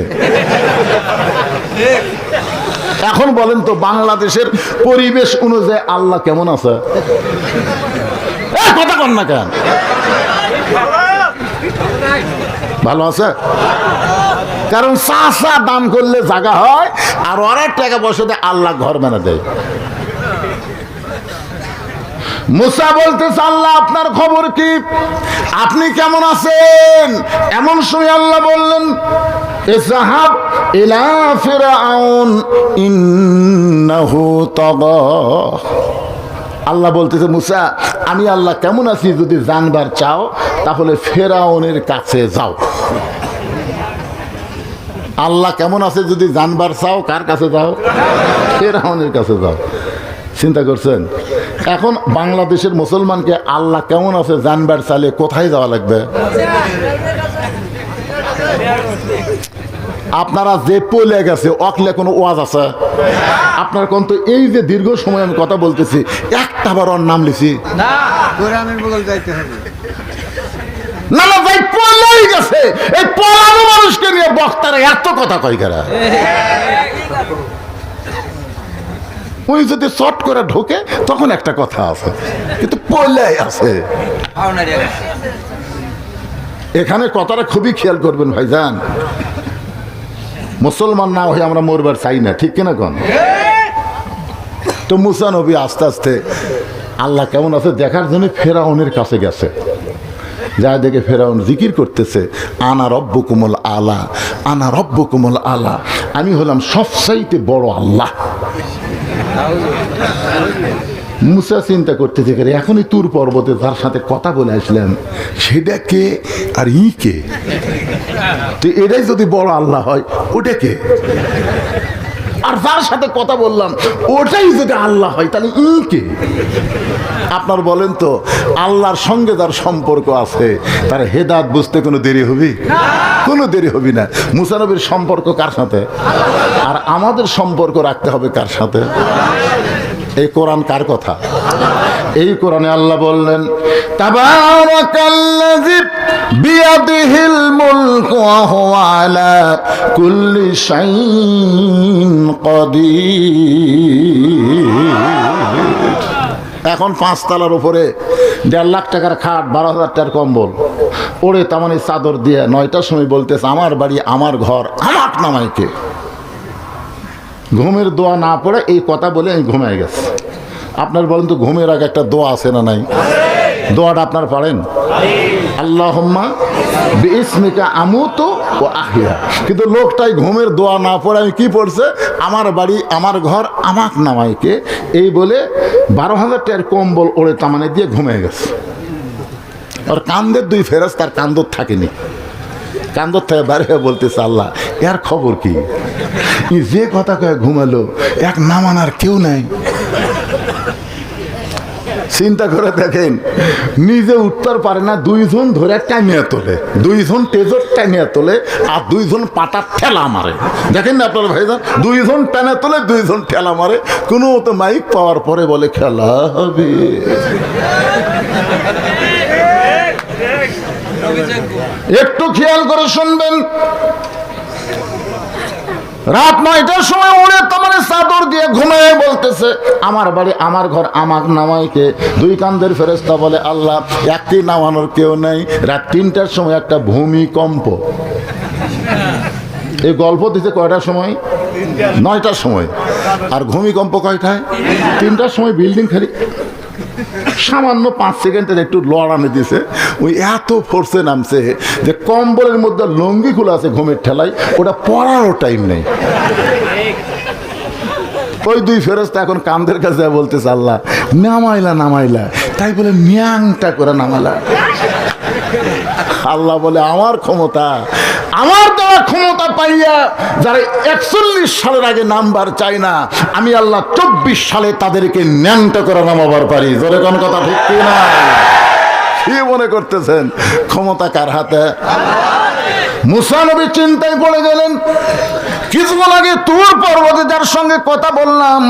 এখন বলেন তো বাংলাদেশের পরিবেশ অনুযায়ী আল্লাহ কেমন আছে? কথা কন না কেন? ভালো আছে? কারণ চাষা দান করলে জায়গা হয়, আর ওরা টাকা পয়সা দিয়ে আল্লাহ ঘর বানা দেয়। মুসা বলতেছে, আল্লাহ আপনার খবর কি, আপনি কেমন আছেন? এমন সময় আল্লাহ বললেন, ইযহাব ইলা ফিরআউন ইন্নাহু তাগা। আল্লাহ বলতেছে, মুসা আমি আল্লাহ কেমন আছি যদি জানবার চাও তাহলে ফেরাউনের কাছে যাও। আল্লাহ কেমন আছে যদি জানবার চাও কার কাছে যাও? ফেরাউনের কাছে যাও। চিন্তা করছেন? এখন বাংলাদেশের মুসলমানকে আল্লাহ কেমন আছে জানবার চাইলে কোথায় যাওয়া লাগবে? আপনারা যে পলে গেছে অকলে কোনো ওয়াজ আছে? আপনার কোন তো এই যে দীর্ঘ সময় আমি কথা বলতেছি একটা বার ওর নাম লিছি না, কোরআনের বগল যাইতে হবে না। না ভাই পলেই গেছে, এই পলানো মানুষকে নিয়ে বক্তারা এত কথা কয় কারা? ওই যদি শর্ট করে ঢোকে তখন একটা কথা আছে, কিন্তু পলেই আছে। এখানে কথাটা খুবই খেয়াল করবেন ভাইজান। মুসলমান না হয়ে আমরা মরবার চাই না, ঠিক কিনা কোন? তো মুসা নবী আস্তে আস্তে আল্লাহ কেমন আছে দেখার জন্য ফেরাউনের কাছে গেছে। যা দেখে ফেরাউন জিকির করতেছে, আনা রব্বুকুমুল আলা, আনা রব্বুকুমুল আলা, আমি হলাম সবচাইতে বড় আল্লাহ। মুসা চিন্তা করতে থেকে এখনই তুর পর্বতে তার সাথে কথা বলে আসলাম, সেটা কে আর ই কে? তো এটাই যদি বড় আল্লাহ হয় ওটা কে? আর যার সাথে কথা বললাম ওটাই যদি আল্লাহ হয় তাহলে ই কে? আপনার বলেন তো, আল্লাহর সঙ্গে যার সম্পর্ক আছে তার হেদায়েত বুঝতে কোনো দেরি হবে? কোনো দেরি হবে না। মুসা নবীর সম্পর্ক কার সাথে? আর আমাদের সম্পর্ক রাখতে হবে কার সাথে? এই কোরআন কার কথা? এই কোরআনে আল্লাহ বললেন, তাবারাকাল্লাযী বিয়াদিহিল মুলকু ওয়া হুয়া আলা কুল্লি শাইইন কাদির। এখন 5 তলার উপরে 1.5 লাখ টাকার খাট, 12,000 টাকার কম্বল ওরে তামানি চাদর দিয়ে 9টার সময় বলতেছে, আমার বাড়ি আমার ঘর আমার নামাইকে। ঘুমের দোয়া না পড়ে এই কথা বলে আমি ঘুমাই গেছে। আপনার বলেন তো ঘুমের আগে একটা দোয়া আছে না নাই? দোয়াটা আপনার পড়েন, আল্লাহুম্মা বিইসমিকা আমুতু ওয়া আহইয়া। কিন্তু লোকটাই ঘুমের দোয়া না পড়ে আমি কি পড়ছে, আমার বাড়ি আমার ঘর আমাক নামাইকে, এই বলে 12,000 টাকার কম্বল ওরে তামানে দিয়ে ঘুমিয়ে গেছে। আর কান্দের 2 ফেরেশতা তার কান্দর থাকেনি, কান্দর থেকে বাইরে বলতেছে, আল্লাহ এর খবর কি? যে কথা কয়ে ঘুমালো এক নামানার কেউ নাই। চিন্তা করে দেখেন, নিজে উঠতে পারে না, 2 জন ধরে টানিয়ে তোলে, 2 জন টেজর টানিয়ে তোলে, আর 2 জন পাটার ঠেলা মারে। দেখেন না আপনার ভাইজান, 2 জন টানে তোলে, 2 জন ঠেলা মারে। কোনো মতো মাইক পাওয়ার পরে বলে খেলা হবে। একটু খেয়াল করে শুনবেন, রাত 9টার সময় উড়ে তোমার চাদর দিয়ে ঘুমিয়ে বলতেছে, আমার বাড়ি আমার ঘর আমার নামাইকে। 2 কান্দের ফেরেশতা বলে, আল্লাহ একটি নামানোর কেউ নেই। রাত 3টার সময় একটা ভূমিকম্প। এই গল্প দিতে কয়টার সময়? 9টার সময়। আর ভূমিকম্প কয়টায়? 3টার সময়। বিল্ডিং খালি সামান্য 5 সেকেন্ডের একটু লড়ানো দিয়েছে, ওই এত ফোর্সে নামছে যে কম্বলের মধ্যে লঙ্গি খোলা আছে ঘুমের ঠেলায়, ওটা পড়ারও টাইম নেই। ওই 2 ফেরেশতা এখন কান্দের কাছে বলতেছে, আল্লাহ নামাইলা নামাইলা, তাই বলে ন্যাংটা করে নামাইলা। আল্লাহ বলে, আমার ক্ষমতা, আমার দেওয়া ক্ষমতা পাইয়া যারা 41 সালের আগে নামবার চাই না, আমি আল্লাহ 24 সালে তাদেরকে ন্যাংটা করে নামাবার পারি। জোরে কোন কথা ঠিক কি না? কি মনে করতেছেন ক্ষমতা কার হাতে? মুসা নবী চিন্তায় পড়ে গেলেন। কিছুক্ষণ আগে তুর পর্বতে যার সঙ্গে কথা বললাম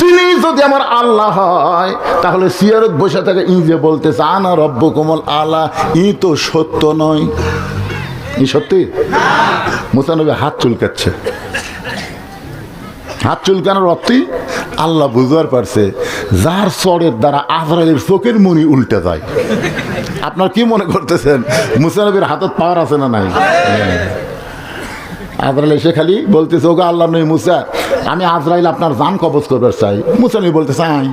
তিনি যদি আমার আল্লাহ হয়, তাহলে সিয়ারত বসে থাকে ই যে বলতেছে আনা রব্বুকুমুল আলা, ই তো সত্য নয়। ই সত্যি? মুসা নবী হাত চুলকাচ্ছে। হাত চুলকানোর অর্থই আল্লাহ বুঝবার পারছে যার চড়ের দ্বারা আজরাইলের চোখের মনি উল্টে যায়। আপনার কি মনে করতেছেন মুসা নবীর হাতত পাওয়ার আছে না নাই? আজরাইল এসে খালি বলতেছে, ওগো আল্লাহ নবী মুসা, আমি আজরাইল আপনার জান কবজ করবার চাই। মুসা নবী বলতে চাই,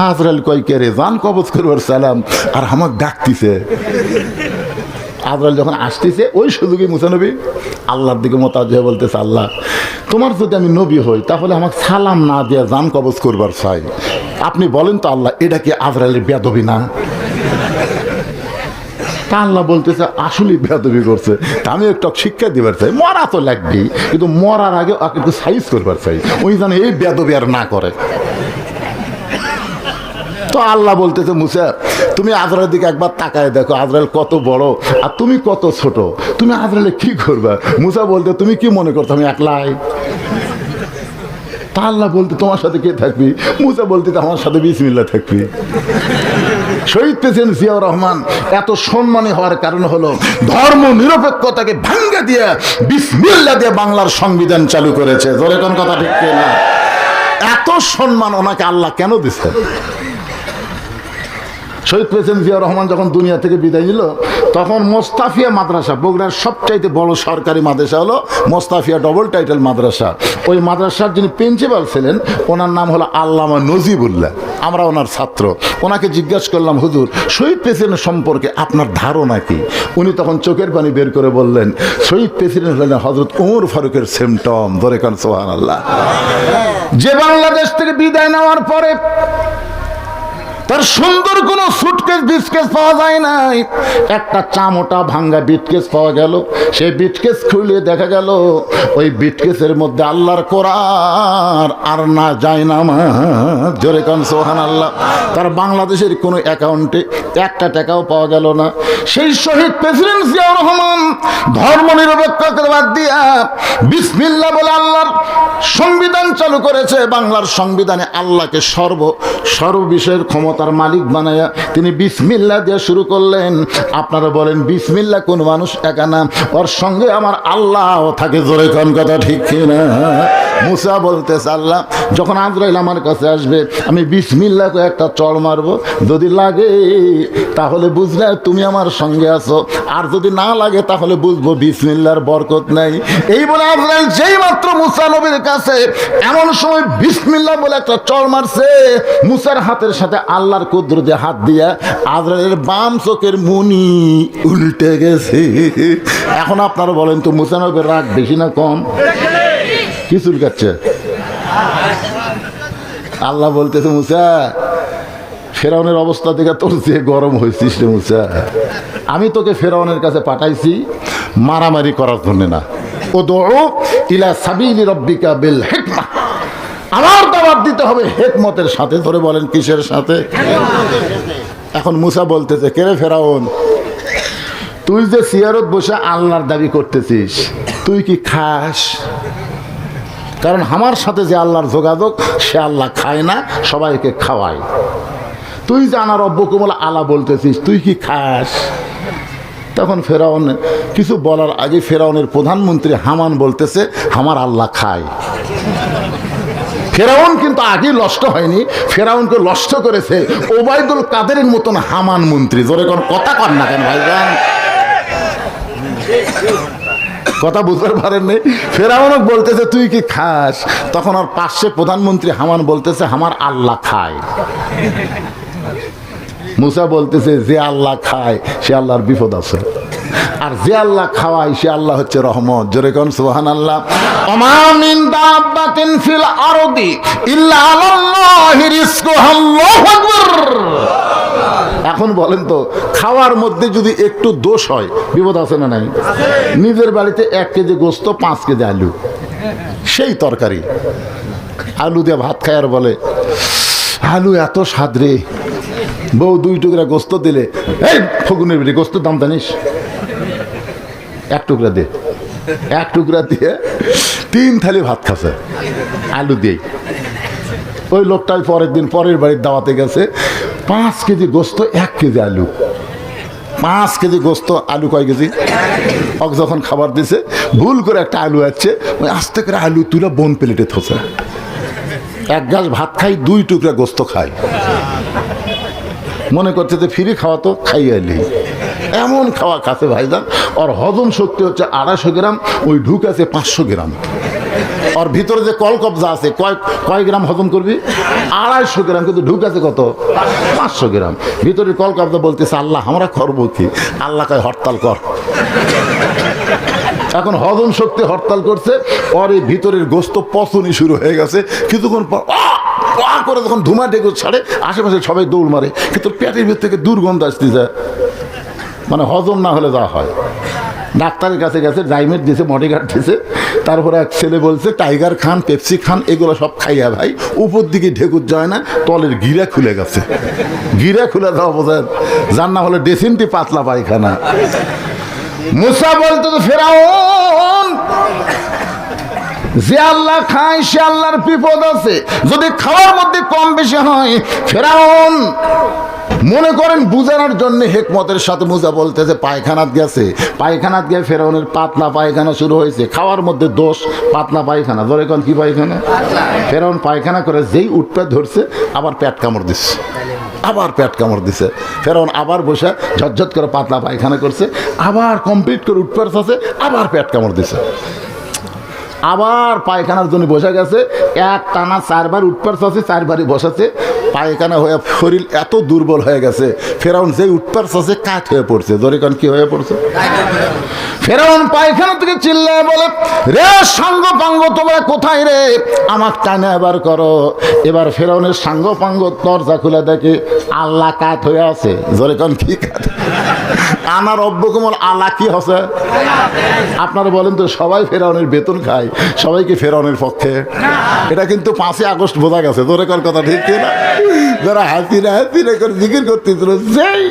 আজরাইল কয় কে রে, জান কবজ করবার সালাম আর আমাকে ডাকতিছে। আজরাইল যখন আসতেছে ওই সুযোগে মুসা নবী আল্লাহর দিকে মোতাবেজ হয়ে বলতেছে, আল্লাহ তোমার যদি আমি নবী হই তাহলে আমাকে সালাম না দিয়ে জান কবজ করবার চাই। আপনি বলেন তো আল্লাহ, এটা কি আজরাইলের বেয়াদবি না? তা আল্লাহ বলতেছে আসলেই বেয়াদবি করছে, আমি একটু শিক্ষা দিবার চাই। মরা তো লাগবেই, কিন্তু মরার আগে ওকে একটু সাইজ করবার চাই, ওই জানে এই বেয়াদবি আর না করে। তো আল্লাহ বলতেছে, মুসা তুমি আজরাইলের দিকে একবার তাকায় দেখো, আজরাইল কত বড় আর তুমি কত ছোট, তুমি আজরাইলে কি করবা? মুসা বলতে, তুমি কি মনে করছো আমি একলাই? তা আল্লাহ বলতে, তোমার সাথে কে থাকবি? মুসা বলতে, আমার সাথে বিসমিল্লাহ থাকবি। শহীদ প্রেসিডেন্ট জিয়াউর রহমান এত সম্মানী হওয়ার কারণ হলো ধর্ম নিরপেক্ষতাকে ভাঙ্গা দিয়ে বিসমিল্লাহ দিয়ে বাংলার সংবিধান চালু করেছে। জোরে কোন কথা ঠিক না? এত সম্মান ওনাকে আল্লাহ কেন দিচ্ছে? শহীদ প্রেসিডেন্ট জিয়াউর রহমান যখন দুনিয়া থেকে বিদায় নিল, তখন মোস্তাফিয়া মাদ্রাসা, বগুড়ার সবচাইতে বড় সরকারি মাদ্রাসা হলো মোস্তাফিয়া ডবল টাইটেল মাদ্রাসা। ওই মাদ্রাসার যিনি প্রিন্সিপাল ছিলেন ওনার নাম হলো আল্লামা নজিবুল্লাহ। আমরা ওনার ছাত্র। ওনাকে জিজ্ঞাসা করলাম, হুজুর শহীদ প্রেসিডেন্ট সম্পর্কে আপনার ধারণা কি? উনি তখন চোখের পানি বের করে বললেন, শহীদ প্রেসিডেন্ট হলেন হযরত ওমর ফারুকের সিমটম। ধরে কান সুবহানাল্লাহ। যে বাংলাদেশ থেকে বিদায় নেওয়ার পরে তার সুন্দর কোনো সুটকেস বিটকেস পাওয়া যায় নাই, একটা চামোটা ভাঙ্গা বিটকেস পাওয়া গেল। সেই বিটকেস খুলে দেখা গেল ওই বিটকেসের মধ্যে আল্লাহর কোরআন আর না যায় না মা। জোরে কান সুবহানাল্লাহ। তার বাংলাদেশের কোনো অ্যাকাউন্টে একটা টাকাও পাওয়া গেল না। সেই শহীদ প্রেসিডেন্ট জিয়াউর রহমান ধর্ম নিরপেক্ষতা বাদ দিয়া বিসমিল্লাহ বলে আল্লাহর সংবিধান চালু করেছে। বাংলার সংবিধানে আল্লাহকে সর্ববিষয়ের ক্ষমতার মালিক বানায়া তিনি বিসমিল্লাহ দিয়ে শুরু করলেন। আপনারা বলেন বিসমিল্লাহ কোন মানুষ একা না, ওর সঙ্গে আমার আল্লাহ থাকে। জোরে কোন কথা ঠিক কিনা? মুসা বলতেছে, আল্লাহ যখন আজরাইল আমার কাছে আসবে আমি বিসমিল্লাহ করে একটা চড় মারবো, যদি লাগে তাহলে বুঝলে তুমি আমার সঙ্গে আছো, আর যদি না লাগে তাহলে বুঝবো বিসমিল্লাহর বরকত নাই। এই বলে আজরাইল যেই মাত্র মুসা নবীর কাছে এমন সময় বিসমিল্লাহ বলে একটা চড় মারছে, মুসার হাতের সাথে আল্লাহর কুদরতে হাত দিয়া আজরাইলের বাম চোখের মনি উল্টে গেছে। এখন আপনারা বলেন তো মুসা নবীর রাগ বেশি না কম? কি চুলকাচ্ছে? আল্লাহ বলতেছে, মুসা ফেরাউনের অবস্থা দেখে তোর যে গরম হয়েছিস রে মুসা, আমি তোকে ফেরাউনের কাছে পাঠাইছি মারামারি করার জন্য না। উদউ ইলা সাবিলি রাব্বিকা বিল হিকমা, আমার দাওয়াত দিতে হবে হিকমতের সাথে। ধরে বলেন কিসের সাথে? এখন মুসা বলতেছে, কে রে ফেরাউন, তুই যে সিয়ারত বসে আল্লাহর দাবি করতেছিস, তুই কি খাস? কারণ আমার সাথে যে আল্লাহর যোগাযোগ, সে আল্লাহ খায় না, সবাইকে খাওয়ায়। তুই যে আনা রব্বকুমুল আলা বলতেছিস, তুই কি খাস? তখন ফেরাউন কিছু বলার আগে ফেরাউনের প্রধানমন্ত্রী হামান বলতেছে, আমার আল্লাহ খায়। ফেরাউন কিন্তু আগে নষ্ট হয়নি, ফেরাউনকে নষ্ট করেছে ওবায়দুল কাদেরের মতন হামান মন্ত্রী। জোরে কোন কথা কর না কেন ভাইজান? কথা বুঝতে পারেননি? ফেরাউন বলতেছে তুই কি খাস, তখন ওর পাশে প্রধানমন্ত্রী হামান বলতেছে আমার আল্লাহ খায়। মুসা বলতেছে যে আল্লাহ খায় সে আল্লাহর বিপদ আছে, আর যে আল্লাহ খাওয়ায় সে আল্লাহ হচ্ছে রহমত। জোরে কোন সুবহানাল্লাহ। ওমা মিন দাব্বাতিন ফিল আরদি ইল্লা আলাল্লাহি রিজকুহা। আল্লাহু আকবার। এখন বলেন তো, খাওয়ার মধ্যে যদি একটু দোষ হয় বিপদ আছে না নাই? নিজের বাড়িতে 1 কেজি গোস্ত 5 কেজি আলু, সেই তরকারি আলু দিয়ে ভাত খায় আর বলে আলু এত স্বাদ রে, বউ 2 টুকরা গোস্ত দিলে, এই ফগুনের বেটি গোস্তের দাম জানিস, 1 টুকরা দে। 1 টুকরা দিয়ে 3 থালি ভাত খাচ্ছে আলু দিয়ে। ওই লোকটাই পরের দিন পরের বাড়ির দাওয়াতে গেছে, 5 কেজি গোস্ত 1 কেজি আলু। 5 কেজি গোস্ত আলু কয় কেজি? ওকে যখন খাবার দিছে ভুল করে একটা আলু আছে, ওই আস্তে করে আলু তুলে বোন প্লেটে থসে। এক গাছ ভাত খাই, 2 টুকরা গোস্ত খাই, মনে করছে যে ফ্রি খাওয়া তো খাইয়ালি, এমন খাওয়া খাচ্ছে ভাইজান। ওর হজম শক্তি হচ্ছে 250 গ্রাম, ওই ঢুকেছে 500 গ্রাম। ওর ভিতরে যে কল কবজা আছে কয় গ্রাম হজম করবি? 250 গ্রাম, কিন্তু ঢুকেছে কত? 500 গ্রাম। ভিতরে কল কবজা বলতেছে আল্লাহ আমরা করবো কি? আল্লাহ কয় হরতাল কর। এখন হজম শক্তি হরতাল করছে, ওর এই ভিতরের গোস্ত পচনই শুরু হয়ে গেছে। কিছুক্ষণ পর করে যখন ধুমা ডেকে ছাড়ে, আশেপাশে সবাই দৌড় মারে, কিন্তু পেটের ভিতর থেকে দুর্গন্ধ আসতে যায়, মানে হজম না হলে যা হয়। ডাক্তারের কাছে গেছে, ডাইমেট দিয়েছে, মডিগার্ড দিয়েছে। তারপরে এক ছেলে বলছে টাইগার খান, পেপসি খান, এগুলো সব খাইয়া ভাই উপর দিকে ঢেকুর যায় না, তলের গিরা খুলে গেছে। গিরা খুলে যাওয়া বোঝেন, যার না হলে ডেসিনটি পাতলা পায়খানা। মুসা বলতে তো ফেরাউন, যে আল্লাহ খায় সে আল্লাহর বিপদ আছে, যদি খাওয়ার মধ্যে কম বেশি হয়। ফেরাউন মনে করেন বুঝানোর জন্য হেকমতের সাথে মুসা বলতেছে পায়খানাত গেছে, পায়খানাত গিয়ে ফেরাউনের পাতলা পায়খানা শুরু হয়েছে। খাওয়ার মধ্যে দোষ, পাতলা পায়খানা। ধরে কোন কি পায়খানা? ফেরাউন পায়খানা করে যেই উঠপেট ধরছে, আবার পেট কামড় দিচ্ছে, আবার পেট কামড় দিছে। ফেরাউন আবার বসে ঝটঝট করে পাতলা পায়খানা করছে, আবার কমপ্লিট করে উঠপেট আছে, আবার পেট কামড় দিছে। আবার পায়খানার জন্য বসে গেছে, এক টানা 4 বার উঠপার চাষে, 4 বারই বসাছে। পায়খানা হয়ে শরীর এত দুর্বল হয়ে গেছে, ফেরাউন যে উঠপার চাষে কাঠ হয়ে পড়ছে। জরিকান কি হয়ে পড়ছে? ফেরাউন পায়খানা থেকে চিল্লায় বলে, রে সাঙ্গ পাঙ্গ তোমরা কোথায় রে? আমার টানা এবার করো। এবার ফেরাউনের সাঙ্গ পাঙ্গ দরজা খুলে দেখে আল্লাহ কাঠ হয়ে আছে। জরিকান কি কাঠ? আনার অব্যকমল আল্লাহ কি হচ্ছে? আপনারা বলেন তো, সবাই ফেরাউনের বেতন খায়, সবাই কি ফেরাউনের পক্ষে? এটা কিন্তু 5ই আগস্ট বোঝা গেছে। তোর কথা ঠিক না? যারা হাসিরা করে জিকির করতেছিল, সেই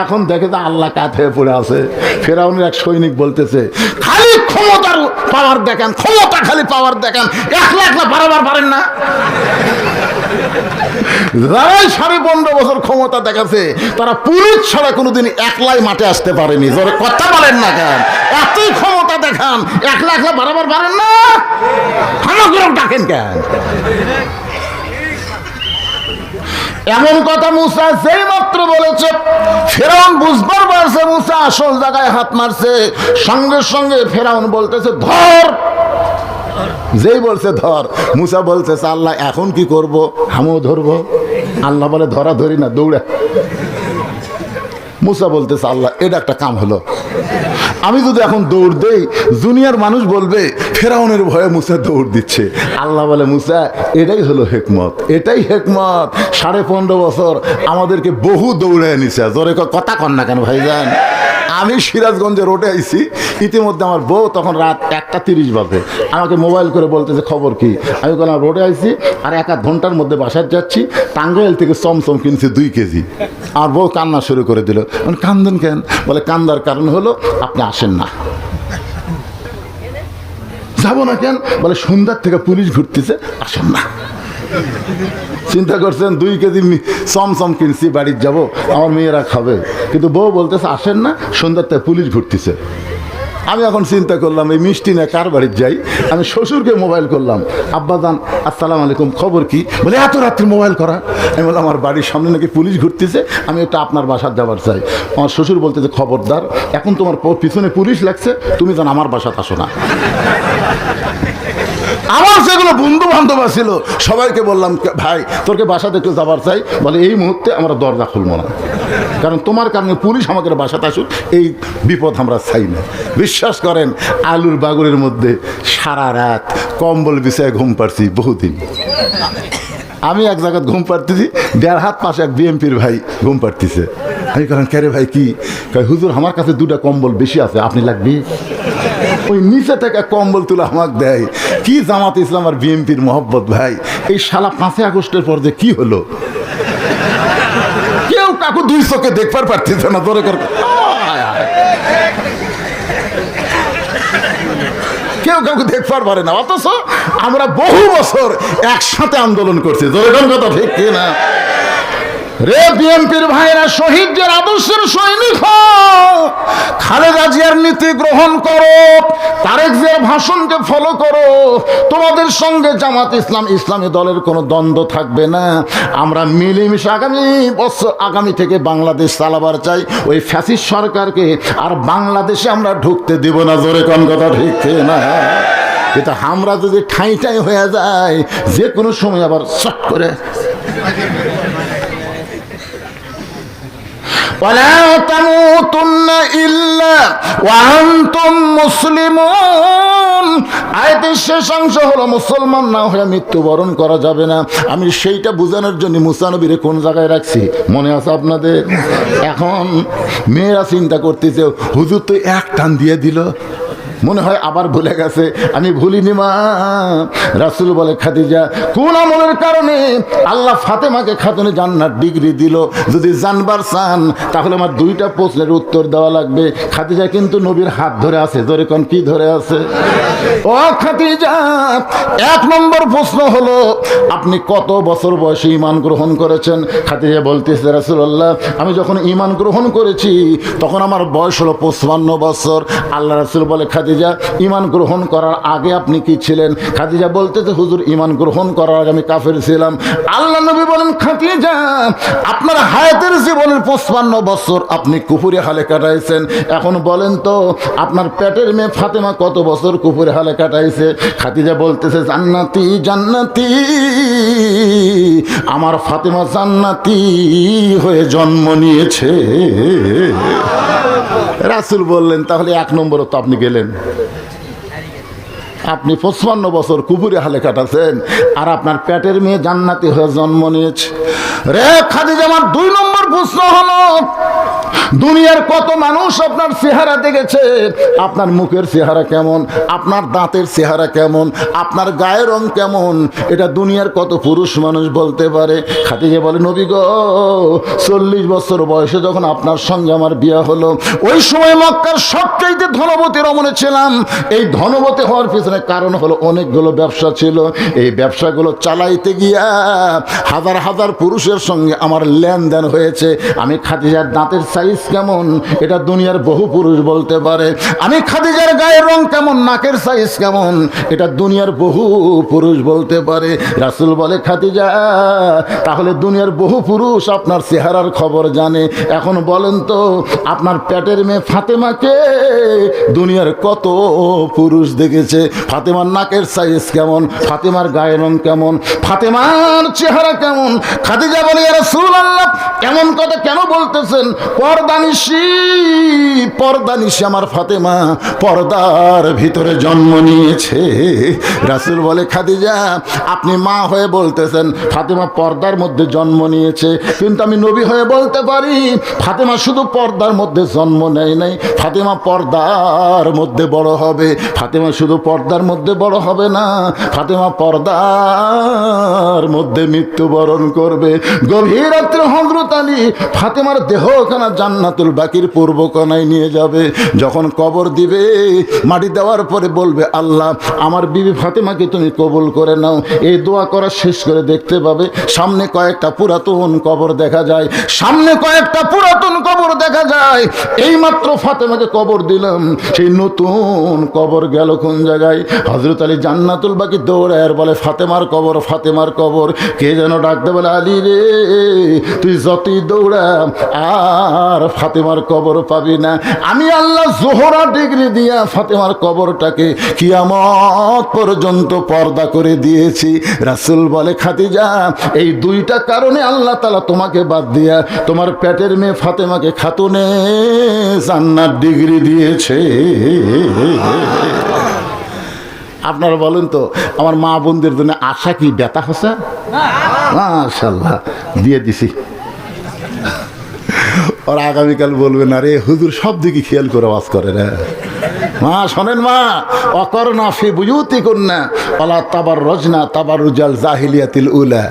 এখন দেখে তো আল্লাহ কাত হয়ে পড়ে আছে। ফেরাউনের এক সৈনিক বলতেছে, খালি ক্ষমতার পাওয়ার দেখেন, ক্ষমতা খালি পাওয়ার দেখেন, একলা একলা বারবার পারেন না। যারাই 15.5 বছর ক্ষমতা দেখাচ্ছে, তারা পুলিশ ছাড়া কোনোদিন একলাই মাঠে আসতে পারেনি। জোরে কথা বলেন না কেন? এতই ক্ষমতা দেখান, একলা একলা বারবার পারেন না, হামাগুড়াও ডাকেন কেন? এমন কথা মুসা যেই মাত্র বলেছে, ফেরাউন বুঝবার পারছে মুসা আসল জায়গায় হাত মারছে। সঙ্গে সঙ্গে ফেরাউন বলতেছে ধর। যেই বলছে ধর, মুসা বলছে আল্লাহ এখন কি করব? আমিও ধরবো। আল্লাহ বলে ধরা ধরি না, দৌড়া। মুসা বলতেছে আল্লাহ এটা একটা কাম হলো, আমি যদি এখন দৌড় দেই দুনিয়ার মানুষ বলবে ফেরাউনের ভয়ে মুসা দৌড় দিচ্ছে। আল্লাহ বলে মুসা এটাই হলো হেকমত, এটাই হেকমত। 15.5 বছর আমাদেরকে বহু দৌড়ে নিছে। জোরে কথা কন না কেন ভাইজান? আমি সিরাজগঞ্জে রোডে আইছি, ইতিমধ্যে আমার বউ তখন রাত 1:30 বাজে আমাকে মোবাইল করে বলতেছে খবর কি? আমি বললাম রোডে আইছি, আর 1 ঘন্টার মধ্যে বাসায় যাচ্ছি। টাঙ্গাইল থেকে চমচম কিনছি 2 কেজি। আর বউ কান্না শুরু করে দিল। কান্দন কেন? বলে কান্দার কারণ হলো আপনি আসেন না। যাবো না কেন? বলে সন্ধ্যার থেকে পুলিশ ঘুরতেছে, আসেন না। চিন্তা করছেন 2 কেজি চমচম কিনছি, বাড়ির যাব, আমার মেয়েরা খাবে, কিন্তু বউ বলতেছে আসেন না, সন্ধ্যার থেকে পুলিশ ঘুরতেছে। আমি এখন চিন্তা করলাম এই মিষ্টি না কার বাড়ির যাই। আমি শ্বশুরকে মোবাইল করলাম, আব্বাজান আসসালামু আলাইকুম, খবর কি? বলে এত রাত্রে মোবাইল করা। আমি বললাম আমার বাড়ির সামনে নাকি পুলিশ ঘুরতেছে, আমি একটু আপনার বাসার যাবার চাই। আমার শ্বশুর বলতেছে খবরদার, এখন তোমার পিছনে পুলিশ লাগছে, তুমি যেন আমার বাসাতে আসো না। আমার যেগুলো বন্ধু বান্ধব ছিল সবাইকে বললাম ভাই তোরকে বাসাতে একটু যাবার চাই। বলে এই মুহূর্তে আমরা দরজা খুলবো না, কারণ তোমার কারণে পুলিশ আমাদের বাসাতে আসুক, এই বিপদ আমরা চাই না। বিশ্বাস করেন আলুর বাগুরের মধ্যে সারা রাত কম্বল বিছায় ঘুম পাড়ছি বহুদিন। আমি এক জায়গায় ঘুম পাড়তেছি, 1.5 হাত পাশে এক বিএমপির ভাই ঘুম পাড়তেছে। আমি কারণ কে রে ভাই কি? হুজুর আমার কাছে 2টা কম্বল বেশি আছে, আপনি লাগবে? ওই নিচে থেকে কম্বল তুলে আমাকে দেয়। কি জামাত ইসলাম আর বিএমপির মহব্বত ভাই! এই শালা 5ই আগস্টের পর যে কি হলো, কেউ কাকু 2 চোখে দেখবার পারতেছে না। ধরে কর কেউ কাউকে দেখবার পারে না, অথচ আমরা বহু বছর একসাথে আন্দোলন করছি। ধরে কথা ঠিক কি না? রে বিএনপির ভাইরা, শহীদদের আদর্শের সৈনিক হও, খালেদা জিয়ার নীতি গ্রহণ করো, তারেক জিয়ার ভাষণকে ফলো করো। তোমাদের সঙ্গে জামাত ইসলাম ইসলামী দলের কোনো দ্বন্দ্ব থাকবে না। আমরা মিলেমিশে আগামী থেকে বাংলাদেশ চালাবার চাই। ওই ফ্যাসিস্ট সরকারকে আর বাংলাদেশে আমরা ঢুকতে দিব না। জোরে কোন কথা ঠিক না? কিন্তু আমরা যদি ঠাঁই ঠাঁই হয়ে যায়, যে কোনো সময় আবার শট করে ওয়ালা তামুতুন্না ইল্লা ওয়া আনতুম মুসলিমুন। আয়াতের শেষ অংশ হলো মুসলমান না হয়ে মৃত্যুবরণ করা যাবে না। আমি সেইটা বোঝানোর জন্য মুসা নবীরে কোন জায়গায় রাখছি মনে আছে আপনাদের? এখন মেয়েরা চিন্তা করতেছে, হুজুর তো এক টান দিয়ে দিল, মনে হয় আবার ভুলে গেছে। আমি ভুলিনি মা। রাসূল বলে, খাদিজা কোন আমলের কারণে আল্লাহ ফাতেমাকে খাতুনে জান্নাত ডিগ্রি দিল, যদি জানবার চান তাহলে আমার দুইটা প্রশ্নের উত্তর দেওয়া লাগবে। খাদিজা কিন্তু নবীর হাত ধরে আছে। ধরে কোন কি ধরে আছে? ও খাদিজা, এক নম্বর প্রশ্ন হলো আপনি কত বছর বয়সে ঈমান গ্রহণ করেছেন? খাদিজা বলতেছে, রাসূলুল্লাহ আমি যখন ঈমান গ্রহণ করেছি তখন আমার বয়স হলো 55 বছর। আল্লাহ রাসূল বলে, খাদিজা ঈমান গ্রহণ করার আগে আপনি কি ছিলেন? খাদিজা বলতেছে, হুজুর ঈমান গ্রহণ করার আগে আমি কাফের ছিলাম। আল্লাহ নবী বলেন, খাদিজা আপনার হায়াতের জীবনের 55 বছর আপনি কুফরি হালে কাটাইছেন। এখন বলেন তো আপনার পেটের মেয়ে ফাতেমা কত বছর কুফরি হালে কাটাইছে? খাদিজা বলতেছে, জান্নাতি জান্নাতি, আমার ফাতেমা জান্নাতি হয়ে জন্ম নিয়েছে। রাসূল বললেন, তাহলে এক নম্বরও তো আপনি গেলেন। আপনি 55 বছর কুফরি হালে কাটাছেন আর আপনার পেটের মেয়ে জান্নাতি হয়ে জন্ম নিয়েছে। রে খাদিজা, আমার 2 নম্বর প্রশ্ন হলো দুনিয়ার কত মানুষ আপনার চেহারা দেখেছে? আপনার মুখের চেহারা কেমন, আপনার দাঁতের চেহারা কেমন, আপনার গায়ের রং কেমন, এটা দুনিয়ার কত পুরুষ মানুষ বলতে পারে? খাদিজা বলে, নবী গো 40 বছর বয়সে যখন আপনার সঙ্গে আমার বিয়ে হলো, ওই সময় মক্কার সবচাইতে ধনবতী রমণী ছিলাম। এই ধনবতী হওয়ার পিছনে কারণ হলো অনেকগুলো ব্যবসা ছিল। এই ব্যবসাগুলো চালাইতে গিয়া হাজার হাজার পুরুষের সঙ্গে আমার লেনদেন হয়েছে। আমি খাদিজার দাঁতের সাইজ কেমন এটা দুনিয়ার বহু পুরুষ বলতে পারে। আমি খাদিজার গায়ের রং কেমন, নাকের সাইজ কেমন, এটা দুনিয়ার বহু পুরুষ বলতে পারে। রাসূল বলে, খাদিজা তাহলে দুনিয়ার বহু পুরুষ আপনার চেহারার খবর জানে। এখন বলেন তো আপনার পেটের মেয়ে ফাতেমাকে দুনিয়ার কত পুরুষ দেখেছে? ফাতেমার নাকের সাইজ কেমন, ফাতেমার গায়ের রং কেমন, ফাতেমার চেহারা কেমন? খাদিজা বলে, ইয়া রাসূলুল্লাহ এমন কথা কেন বলতেছেন? পর্দানিশী পর্দানিশী আমার ফাতেমা পর্দার ভিতরে জন্ম নিয়েছে। রাসূল বলে, খাদিজা আপনি মা হয়ে বলতেছেন ফাতেমা পর্দার মধ্যে জন্ম নিয়েছে, কিন্তু আমি নবী হয়ে বলতে পারি ফাতেমা শুধু পর্দার মধ্যে জন্ম নেয় নাই, ফাতেমা পর্দার মধ্যে বড় হবে। ফাতেমা শুধু পর্দার মধ্যে বড় হবে না, ফাতেমা পর্দার মধ্যে মৃত্যুবরণ করবে। গভীর রাত্রে হযরত আলী ফাতেমার দেহখানা জান্নাতুল বাকির পূর্ব কোণায় নিয়ে যাবে। যখন কবর দিবে, মাটি দেওয়ার পরে বলবে, আল্লাহ আমার বিবি ফাতেমাকে তুমি কবুল করে নাও। এই দোয়া করা শেষ করে দেখতে পাবে সামনে কয়েকটা পুরাতন কবর দেখা যায়, সামনে কয়েকটা পুরাতন কবর দেখা যায়। এইমাত্র ফাতেমাকে কবর দিলাম, সেই নতুন কবর গেল কোন জায়গায়? হযরত আলী জান্নাতুল বাকি দৌড়ায় আর বলে, ফাতেমার কবর, ফাতেমার কবর। কে যেন ডাকতে বলে, আলী রে তুই যতই দৌড়া আর ফাতেমার কবর পাবি না। আমি আল্লাহ জোহরা ডিগ্রি দিয়া ফাতেমার কবরটাকে কিয়ামত পর্যন্ত পর্দা করে দিয়েছি। রাসূল বলে, খাদিজা এই 2টা কারণে আল্লাহ তাআলা তোমাকে বাদ দিয়া তোমার পেটের মেয়ে ফাতেমাকে খাতুনে জান্নাত ডিগ্রি দিয়েছে। আপনারা বলেন তো আমার মা বোনদের জন্য আশা কি ব্যথা হচ্ছে? মাশাআল্লাহ দিয়ে দিছি। ওরা আগামীকাল বলবে না রে হুজুর সব দিকে খেয়াল করে ওয়াজ করে রে। মা শোনেন, মা অকরনা ফি বুয়ুতিকুন্না ওয়ালা তাবাররুজনা তাবাররুজাল জাহিলিয়াতিল উলা।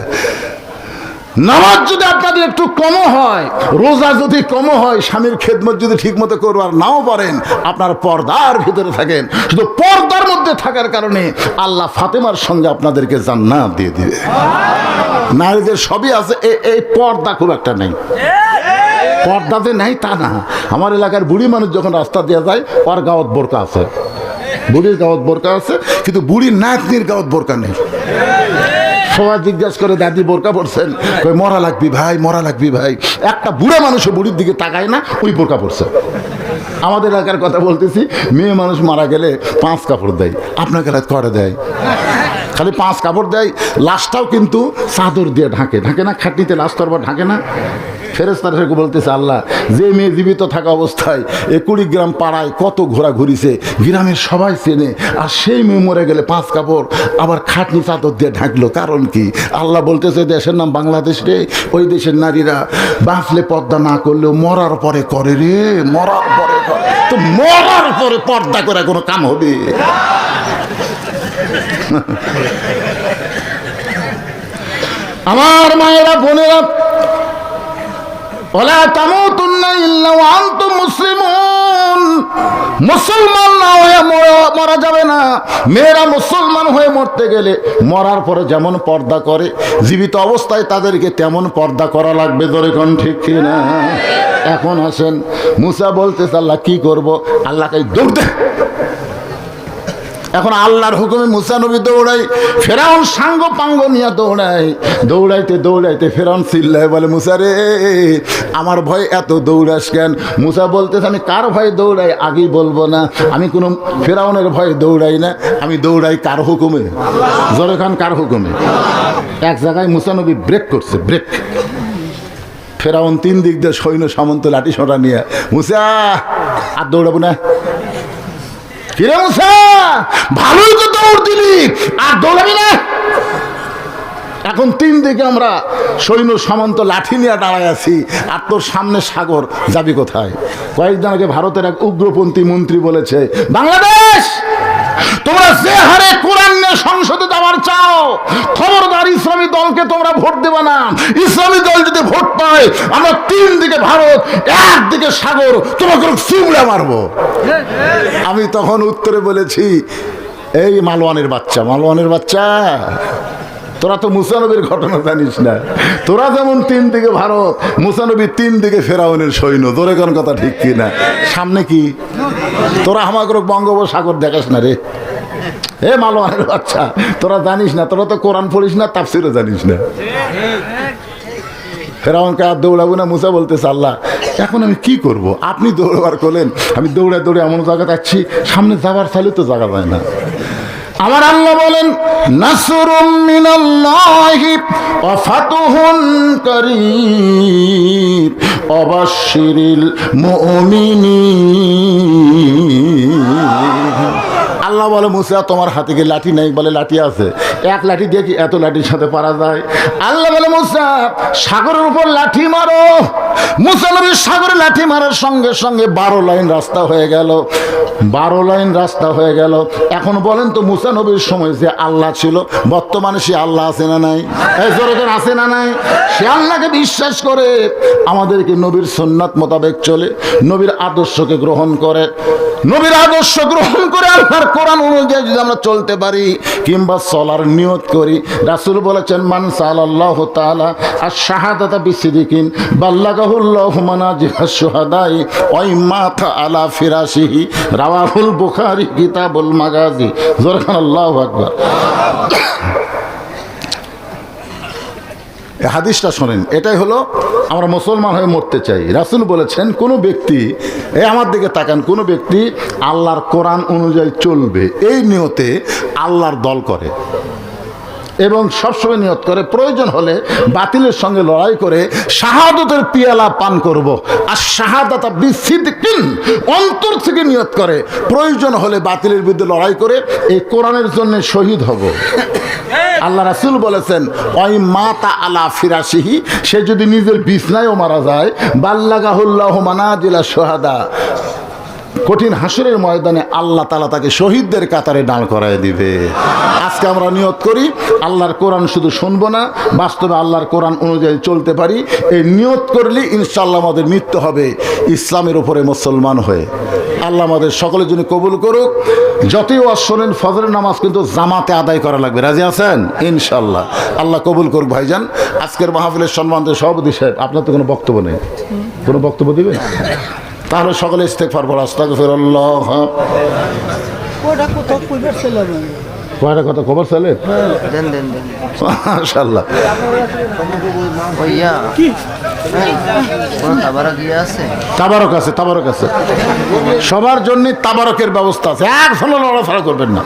নামাজ যদি আপনাদের একটু কম হয়, রোজা যদি কম হয়, স্বামীর খেদমত যদি ঠিক মতো করবার নাও পারেন, আপনার পর্দার ভিতরে থাকেন, শুধু পর্দার মধ্যে থাকার কারণে আল্লাহ ফাতেমার সঙ্গে আপনাদেরকে জান্নাত দিয়ে দিবে। নারীদের সবই আছে, এই পর্দা খুব একটা নেই। পর্দাতে নেই তা না, আমার এলাকার বুড়ি মানুষ যখন রাস্তা দিয়ে যায় ওর গাওয়াত বোরকা আছে, বুড়ির গাওয়াত বোরকা আছে, কিন্তু বুড়ির নাতনির গাওয়াত বোরকা নেই। সবাই জিজ্ঞাসা করে দাদি বোরকা পড়ছেন, কই মরা লাগবি ভাই, মরা লাগবি ভাই। একটা বুড়া মানুষও বুড়ির দিকে তাকায় না, ওই বোরকা পড়ছে। আমাদের এলাকার কথা বলতেছি, মেয়ে মানুষ মারা গেলে 5 কাপড় দেয়, আপনার এলাকায় করে দেয় খালি 5 কাপড় দেয়, লাশটাও কিন্তু চাদর দিয়ে ঢাকে, ঢাকে না, খাটনিতে লাশ করবার ঢাকে না। ফেরেশতারা বলতেছে, আল্লাহ যে মেয়ে জীবিত থাকা অবস্থায় 20 গ্রাম পাড়ায় কত ঘোরা ঘুরিছে, গ্রামের সবাই চেনে, আর সেই মেয়ে মরে গেলে 5 কাপড় আবার খাটনি চাদর দিয়ে ঢাকলো, কারণ কি? আল্লাহ বলতেছে দেশের নাম বাংলাদেশ রে, ওই দেশের নারীরা বাঁচলে পর্দা না করলেও মরার পরে করে রে, মরার পরে করে। তো মরার পরে পর্দা করে কোনো কাম হবে? আমার মায়েরা বোনেরা, ওয়ালা তামুতুন্না ইল্লা ওয়া আনতুম মুসলিমুন, মুসলমান না হয়ে মরা যাবে না। মেয়েরা মুসলমান হয়ে মরতে গেলে মরার পরে যেমন পর্দা করে, জীবিত অবস্থায় তাদেরকে তেমন পর্দা করা লাগবে। ধরে কোন ঠিক কিনা? এখন আসেন, মুসা বলতেছে আল্লাহ কি করব? আল্লাহকে দৌড় দে। এখন আল্লাহর হুকুমে মুসা নবী দৌড়াই, ফেরাউন সাঙ্গ পাঙ্গ নিয়ে দৌড়াই, দৌড়াইতে দৌড়াইতে ফেরাউন চিল্লায় বলে, মুসা রে আমার ভয় এত দৌড়াস কেন? মুসা বলতেছে আমি কার ভয় দৌড়াই আগেই বলবো না, আমি কোনো ফেরাউনের ভয় দৌড়াই না, আমি দৌড়াই কার হুকুমে? জোরে খান, কার হুকুমে? এক জায়গায় মুসা নবী ব্রেক করছে, ব্রেক। ফেরাউন 3 দিক দিয়ে সৈন্য সামন্ত লাঠি সোটা নিয়ে, মুসা আর দৌড়াবো না। কিরে মুসা, ভালোই তো দৌড় দিলি, আর দৌড়াবি না? এখন 3 দিকে আমরা সৈন্য সামন্ত লাঠি নিয়ে দাঁড়ায় আছি, আর তোর সামনে সাগর, যাবি কোথায়? কয়েকদিন আগে ভারতের এক উগ্রপন্থী মন্ত্রী বলেছে, বাংলাদেশ তোমরা যে হারে কোরআন নিয়ে সংসদে যাওয়ার চাও, খবরদার ইসলামী দলকে তোমরা ভোট দেবে না। ইসলামী দল যদি ভোট পায়, আমরা 3 দিকে ভারত, 1 দিকে সাগর, তোমাকে চিমড়ে মারবো। আমি তখন উত্তরে বলেছি, এই মালওয়ানের বাচ্চা, মালওয়ানের বাচ্চা, তোরা তো মুসা নবীর ঘটনা জানিস না। তোরা যেমন 3 দিকে ভারত, মুসা নবী 3 দিকে ফেরাউনের সৈন্য। তোরে কোন কথা ঠিক কিনা? সামনে কি তোরা আমাকে বঙ্গোপসাগর দেখাস না রে? হে মালওয়ানের বাচ্চা, তোরা জানিস না, তোরা তো কোরআন পড়িস না, তাফসীরও জানিস না। ফেরাউনকে আর দৌড়াবো না। মুসা বলতেছে, আল্লাহ এখন আমি কি করব? আপনি দৌড়াবার করলেন, আমি দৌড়ে দৌড়ে এমন জায়গা যাচ্ছি, সামনে যাবার চাইলে তো জায়গা যায় না। আমার আল্লাহ বলেন, নাসরুম মিনাল্লাহি ওয়া ফাতহুন কারীব ওয়াবাশশিরিল মুমিনিন। আল্লাহ বলে, মুসা তোমার হাতে কি লাঠি নাই? বলে লাঠি আছে। 1 লাঠি দিয়ে কি এত লাঠির সাথে পারা যায়? আল্লাহ বলে, মুসা সাগরের উপর লাঠি মারো। মুসা নবী সাগরে লাঠি মারার সঙ্গে সঙ্গে 12 লাইন রাস্তা হয়ে গেল, 12 লাইন রাস্তা হয়ে গেল। এখন বলেন তো, মুসা নবীর সময় যে আল্লাহ ছিল, বর্তমানে সে আল্লাহ আছে না নাই? এই জোরে করে আছে না নাই? সে আল্লাহকে বিশ্বাস করে, আমাদেরকে নবীর সুন্নাত মোতাবেক চলে, নবীর আদর্শকে গ্রহণ করে, নবীর আদর্শ গ্রহণ করে আল্লাহর কোরআন অনুযায়ী যদি আমরা চলতে পারি কিংবা চলার নিয়ত করি, রাসূল বলেছেন, মান সাল্লাল্লাহু তাআলা আশ-শাহাদাতা বিসিদিকিন বাল্লাগাহুল্লাহু মানাজিহাশ শুহাদাই ওয়া ইম্মাতা আলা ফিরাশিহি, রাওয়াহুল বুখারী কিতাবুল মাগাজি। জোরে খান আল্লাহু আকবার। এই হাদিসটা শোনেন, এটাই হলো আমরা মুসলমান হয়ে মরতে চাই। রাসূল বলেছেন, কোনো ব্যক্তি, আমার দিকে তাকান, কোনো ব্যক্তি আল্লাহর কোরআন অনুযায়ী চলবে, এই নিয়তে আল্লাহর দল করে এবং সবসময় নিয়ত করে প্রয়োজন হলে বাতিলের সঙ্গে লড়াই করে শাহাদাতের পিয়ালা পান করব। আর শাহাদাতা বিসিদকিন, অন্তর থেকে নিয়ত করে প্রয়োজন হলে বাতিলের বিরুদ্ধে লড়াই করে এই কোরআনের জন্য শহীদ হব। আল্লাহ রাসূল বলেছেন, ওই মাতা আলা ফিরাশিহি, সে যদি নিজের বিছনায়ও মারা যায়, বাল্লাগাহুল্লাহু মানাজিলা শুহাদা, কঠিন হাসরের ময়দানে আল্লাহ তাআলা তাকে শহীদদের কাতারে দাঁড় করায় দিবে। আজকে আমরা নিয়ত করি আল্লাহর কোরআন শুধু শুনবো না, বাস্তবে আল্লাহর কোরআন অনুযায়ী চলতে পারি। এই নিয়ত করলে ইনশাআল্লাহ আমাদের মৃত্যু হবে ইসলামের উপরে মুসলমান হয়ে। আল্লাহ আমাদের সকলের জন্য কবুল করুক। যতই ওয়াজ শোনেন ফজরের নামাজ কিন্তু জামাতে আদায় করা লাগবে। রাজি আছেন? ইনশাল্লাহ। আল্লাহ কবুল করুক। ভাইজান, আজকের মাহফিলের সম্মানিত সভাপতি সাহেব, আপনার তো কোনো বক্তব্য নেই, কোনো বক্তব্য দিবেন? তাহলে সকলে ইস্তেগফার পড়ো, আস্তাগফিরুল্লাহ। কয়টা কথা খবর চালে? মাশাআল্লাহ। তাবারক আছে, তাবারক আছে, সবার জন্য তাবারকের ব্যবস্থা আছে। একজনও লড়াফড়া করবেন না।